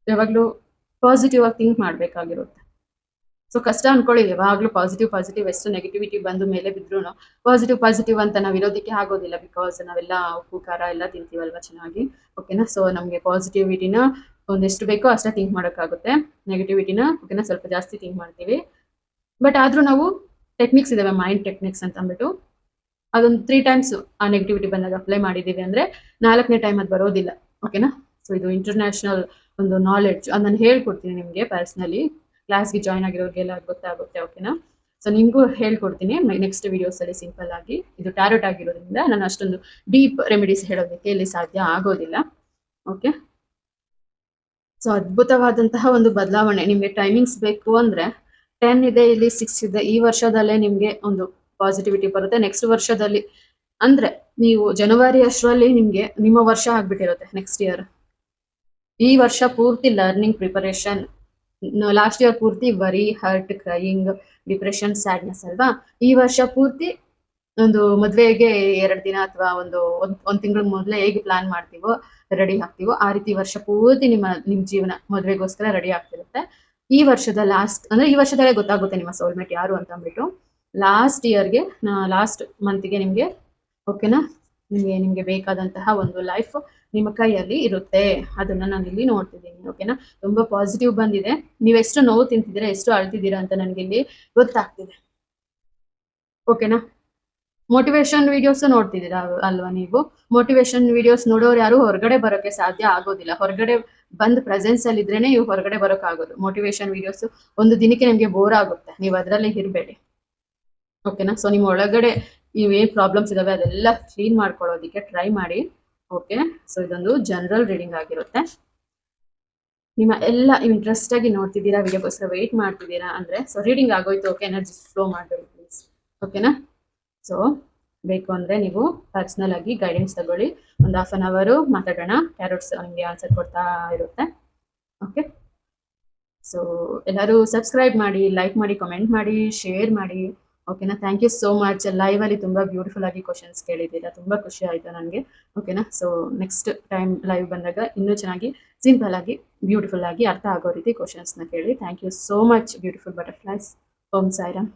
ಯಾವಾಗ್ಲೂ ಪಾಸಿಟಿವ್ ಆಗಿ ಥಿಂಕ್ ಮಾಡ್ಬೇಕಾಗಿರುತ್ತೆ. ಸೊ ಕಷ್ಟ ಅನ್ಕೊಳ್ಳಿ, ಯಾವಾಗ್ಲೂ ಪಾಸಿಟಿವ್ ಎಷ್ಟು ನೆಗೆಟಿವಿಟಿ ಬಂದು ಮೇಲೆ ಬಿದ್ರು ಪಾಸಿಟಿವ್ ಅಂತ ನಾವು ಇರೋದಕ್ಕೆ ಆಗೋದಿಲ್ಲ. ಬಿಕಾಸ್ ನಾವೆಲ್ಲ ಉಪ್ಪು ಖಾರ ಎಲ್ಲ ತಿಂತೀವಲ್ವಾ ಚೆನ್ನಾಗಿ. ಓಕೆನಾ? ಸೊ ನಮ್ಗೆ ಪಾಸಿಟಿವಿಟಿನ ಒಂದೆಷ್ಟು ಬೇಕೋ ಅಷ್ಟೇ ಥಿಂಕ್ ಮಾಡೋಕ್ಕಾಗುತ್ತೆ. ನೆಗೆಟಿವಿಟಿನ ಓಕೆನಾ ಸ್ವಲ್ಪ ಜಾಸ್ತಿ ಥಿಂಕ್ ಮಾಡ್ತೀವಿ. ಬಟ್ ಆದ್ರೂ ನಾವು ಟೆಕ್ನಿಕ್ಸ್ ಇದಾವೆ, ಮೈಂಡ್ ಟೆಕ್ನಿಕ್ಸ್ ಅಂತ ಅಂದ್ಬಿಟ್ಟು ಅದೊಂದು 3 ಟೈಮ್ಸ್ ಆ ನೆಗೆಟಿವಿಟಿ ಬಂದಾಗ ಅಪ್ಲೈ ಮಾಡಿದೀವಿ ಅಂದ್ರೆ 4ನೇ ಟೈಮ್ ಅದು ಬರೋದಿಲ್ಲ. ಓಕೆನಾ? ಸೊ ಇದು ಇಂಟರ್ನ್ಯಾಷನಲ್ ಒಂದು ನಾಲೆಡ್ಜ್, ಅದು ನಾನು ಹೇಳ್ಕೊಡ್ತೀನಿ ನಿಮ್ಗೆ ಪರ್ಸನಲಿ. ಕ್ಲಾಸ್ಗೆ ಜಾಯ್ನ್ ಆಗಿರೋರಿಗೆಲ್ಲ ಗೊತ್ತಾಗುತ್ತೆ. ಓಕೆನಾ? ಸೊ ನಿಮ್ಗೂ ಹೇಳ್ಕೊಡ್ತೀನಿ ನೆಕ್ಸ್ಟ್ ವಿಡಿಯೋಸ್ ಅಲ್ಲಿ ಸಿಂಪಲ್ ಆಗಿ. ಇದು ಟ್ಯಾರೋಟ್ ಆಗಿರೋದ್ರಿಂದ ನಾನು ಅಷ್ಟೊಂದು ಡೀಪ್ ರೆಮಿಡೀಸ್ ಹೇಳೋದಕ್ಕೆ ಇಲ್ಲಿ ಸಾಧ್ಯ ಆಗೋದಿಲ್ಲ. ಓಕೆ? ಸೊ ಅದ್ಭುತವಾದಂತಹ ಒಂದು ಬದಲಾವಣೆ. ನಿಮ್ಗೆ ಟೈಮಿಂಗ್ಸ್ ಬೇಕು ಅಂದ್ರೆ 10 ಇದೆ, ಇಲ್ಲಿ 6 ಇದೆ. ಈ ವರ್ಷದಲ್ಲೇ ನಿಮ್ಗೆ ಒಂದು ಪಾಸಿಟಿವಿಟಿ ಬರುತ್ತೆ. ನೆಕ್ಸ್ಟ್ ವರ್ಷದಲ್ಲಿ ಅಂದ್ರೆ ನೀವು ಜನವರಿ ಅಷ್ಟರಲ್ಲಿ ನಿಮ್ಗೆ ನಿಮ್ಮ ವರ್ಷ ಆಗ್ಬಿಟ್ಟಿರುತ್ತೆ ನೆಕ್ಸ್ಟ್ ಇಯರ್. ಈ ವರ್ಷ ಪೂರ್ತಿ ಲರ್ನಿಂಗ್, ಪ್ರಿಪರೇಷನ್. ಲಾಸ್ಟ್ ಇಯರ್ ಪೂರ್ತಿ worry, hurt, crying, depression, sadness ಅಲ್ವಾ? ಈ ವರ್ಷ ಪೂರ್ತಿ ಒಂದು ಮದ್ವೆಗೆ 2 ದಿನ ಅಥವಾ ಒಂದ್ ತಿಂಗಳ ಮೊದಲೇ ಹೇಗೆ ಪ್ಲಾನ್ ಮಾಡ್ತೀವೋ, ರೆಡಿ ಆಗ್ತೀವೋ, ಆ ರೀತಿ ವರ್ಷ ಪೂರ್ತಿ ನಿಮ್ ಜೀವನ ಮದ್ವೆಗೋಸ್ಕರ ರೆಡಿ ಆಗ್ತಿರುತ್ತೆ. ಈ ವರ್ಷದ ಲಾಸ್ಟ್ ಅಂದ್ರೆ ಈ ವರ್ಷದಲ್ಲೇ ಗೊತ್ತಾಗುತ್ತೆ ನಿಮ್ಮ ಸೋಲ್ಮೇಟ್ ಯಾರು ಅಂತ ಅಂದ್ಬಿಟ್ಟು. ಲಾಸ್ಟ್ ಇಯರ್ಗೆ, ಲಾಸ್ಟ್ ಮಂತ್ಗೆ ನಿಮ್ಗೆ ಓಕೆನಾ, ನಿಮ್ಗೆ ಬೇಕಾದಂತಹ ಒಂದು ಲೈಫ್ ನಿಮ್ಮ ಕೈಯಲ್ಲಿ ಇರುತ್ತೆ. ಅದನ್ನ ನಾನು ಇಲ್ಲಿ ನೋಡ್ತಿದ್ದೀನಿ. ಓಕೆನಾ? ತುಂಬಾ ಪಾಸಿಟಿವ್ ಬಂದಿದೆ. ನೀವು ಎಷ್ಟು ನೋವು ತಿಂತಿದ್ದೀರಾ, ಎಷ್ಟು ಅಳ್ತಿದ್ದೀರಾ ಅಂತ ನನಗೆ ಇಲ್ಲಿ ಗೊತ್ತಾಗ್ತಿದೆ. ಓಕೆನಾ? ಮೋಟಿವೇಶನ್ ವಿಡಿಯೋಸ್ ನೋಡ್ತಿದ್ದೀರಾ ಅಲ್ವಾ ನೀವು? ಮೋಟಿವೇಶನ್ ವಿಡಿಯೋಸ್ ನೋಡೋರು ಯಾರು ಹೊರಗಡೆ ಬರೋಕೆ ಸಾಧ್ಯ ಆಗೋದಿಲ್ಲ. ಹೊರಗಡೆ ಬಂದ್ ಪ್ರೆಸೆನ್ಸ್ ಅಲ್ಲಿ ಇದ್ರೇನೆ ನೀವು ಹೊರಗಡೆ ಬರೋಕ್ ಆಗೋದು. ಮೋಟಿವೇಶನ್ ವಿಡಿಯೋಸ್ ಒಂದು ದಿನಕ್ಕೆ ನಿಮ್ಗೆ ಬೋರ್ ಆಗುತ್ತೆ, ನೀವು ಅದರಲ್ಲೇ ಇರಬೇಡಿ. ಓಕೆನಾ? ಸೊ ನಿಮ್ಮ ಒಳಗಡೆ ಇವೇನ್ ಪ್ರಾಬ್ಲಮ್ಸ್ ಇದಾವೆ ಅದೆಲ್ಲ ಕ್ಲೀನ್ ಮಾಡ್ಕೊಳ್ಳೋದಿಕ್ಕೆ ಟ್ರೈ ಮಾಡಿ. ಓಕೆ? ಸೊ ಇದೊಂದು ಜನರಲ್ ರೀಡಿಂಗ್ ಆಗಿರುತ್ತೆ. ನಿಮ್ಮ ಎಲ್ಲ ಇಂಟ್ರೆಸ್ಟ್ ಆಗಿ ನೋಡ್ತಿದ್ದೀರಾ, ವಿಡಿಯೋಗೋಸ್ಕರ ವೆಯ್ಟ್ ಮಾಡ್ತಿದ್ದೀರಾ ಅಂದ್ರೆ ಸೊ ರೀಡಿಂಗ್ ಆಗೋಯ್ತು. ಓಕೆ? ಎನರ್ಜಿ ಫ್ಲೋ ಮಾಡಬೇಡಿ ಪ್ಲೀಸ್. ಓಕೆನಾ? ಸೊ ಬೇಕು ಅಂದ್ರೆ ನೀವು ಪರ್ಸನಲ್ ಆಗಿ ಗೈಡೆನ್ಸ್ ತಗೊಳ್ಳಿ. ಒಂದು 1/2 ಅವರ್ ಮಾತಾಡೋಣ. ಟ್ಯಾರೋಟ್ಸ್ ನಿಮಗೆ ಆನ್ಸರ್ ಕೊಡ್ತಾ ಇರುತ್ತೆ. ಓಕೆ? ಸೊ ಎಲ್ಲರೂ ಸಬ್ಸ್ಕ್ರೈಬ್ ಮಾಡಿ, ಲೈಕ್ ಮಾಡಿ, ಕಮೆಂಟ್ ಮಾಡಿ, ಶೇರ್ ಮಾಡಿ. ಓಕೆನಾ? Thank you so much. Live ಅಲ್ಲಿ ತುಂಬಾ ಬ್ಯೂಟಿಫುಲ್ ಆಗಿ ಕ್ವಶನ್ಸ್ ಕೇಳಿದ್ದೀರಾ, ತುಂಬಾ ಖುಷಿ ಆಯ್ತು ನನಗೆ. ಓಕೆನಾ? ಸೊ ನೆಕ್ಸ್ಟ್ ಟೈಮ್ ಲೈವ್ ಬಂದಾಗ ಇನ್ನೂ ಚೆನ್ನಾಗಿ ಸಿಂಪಲ್ ಆಗಿ ಬ್ಯೂಟಿಫುಲ್ ಆಗಿ ಅರ್ಥ ಆಗೋ ರೀತಿ ಕ್ವಶನ್ಸ್ನ ಕೇಳಿ. Thank you so much beautiful butterflies. Om Sairam.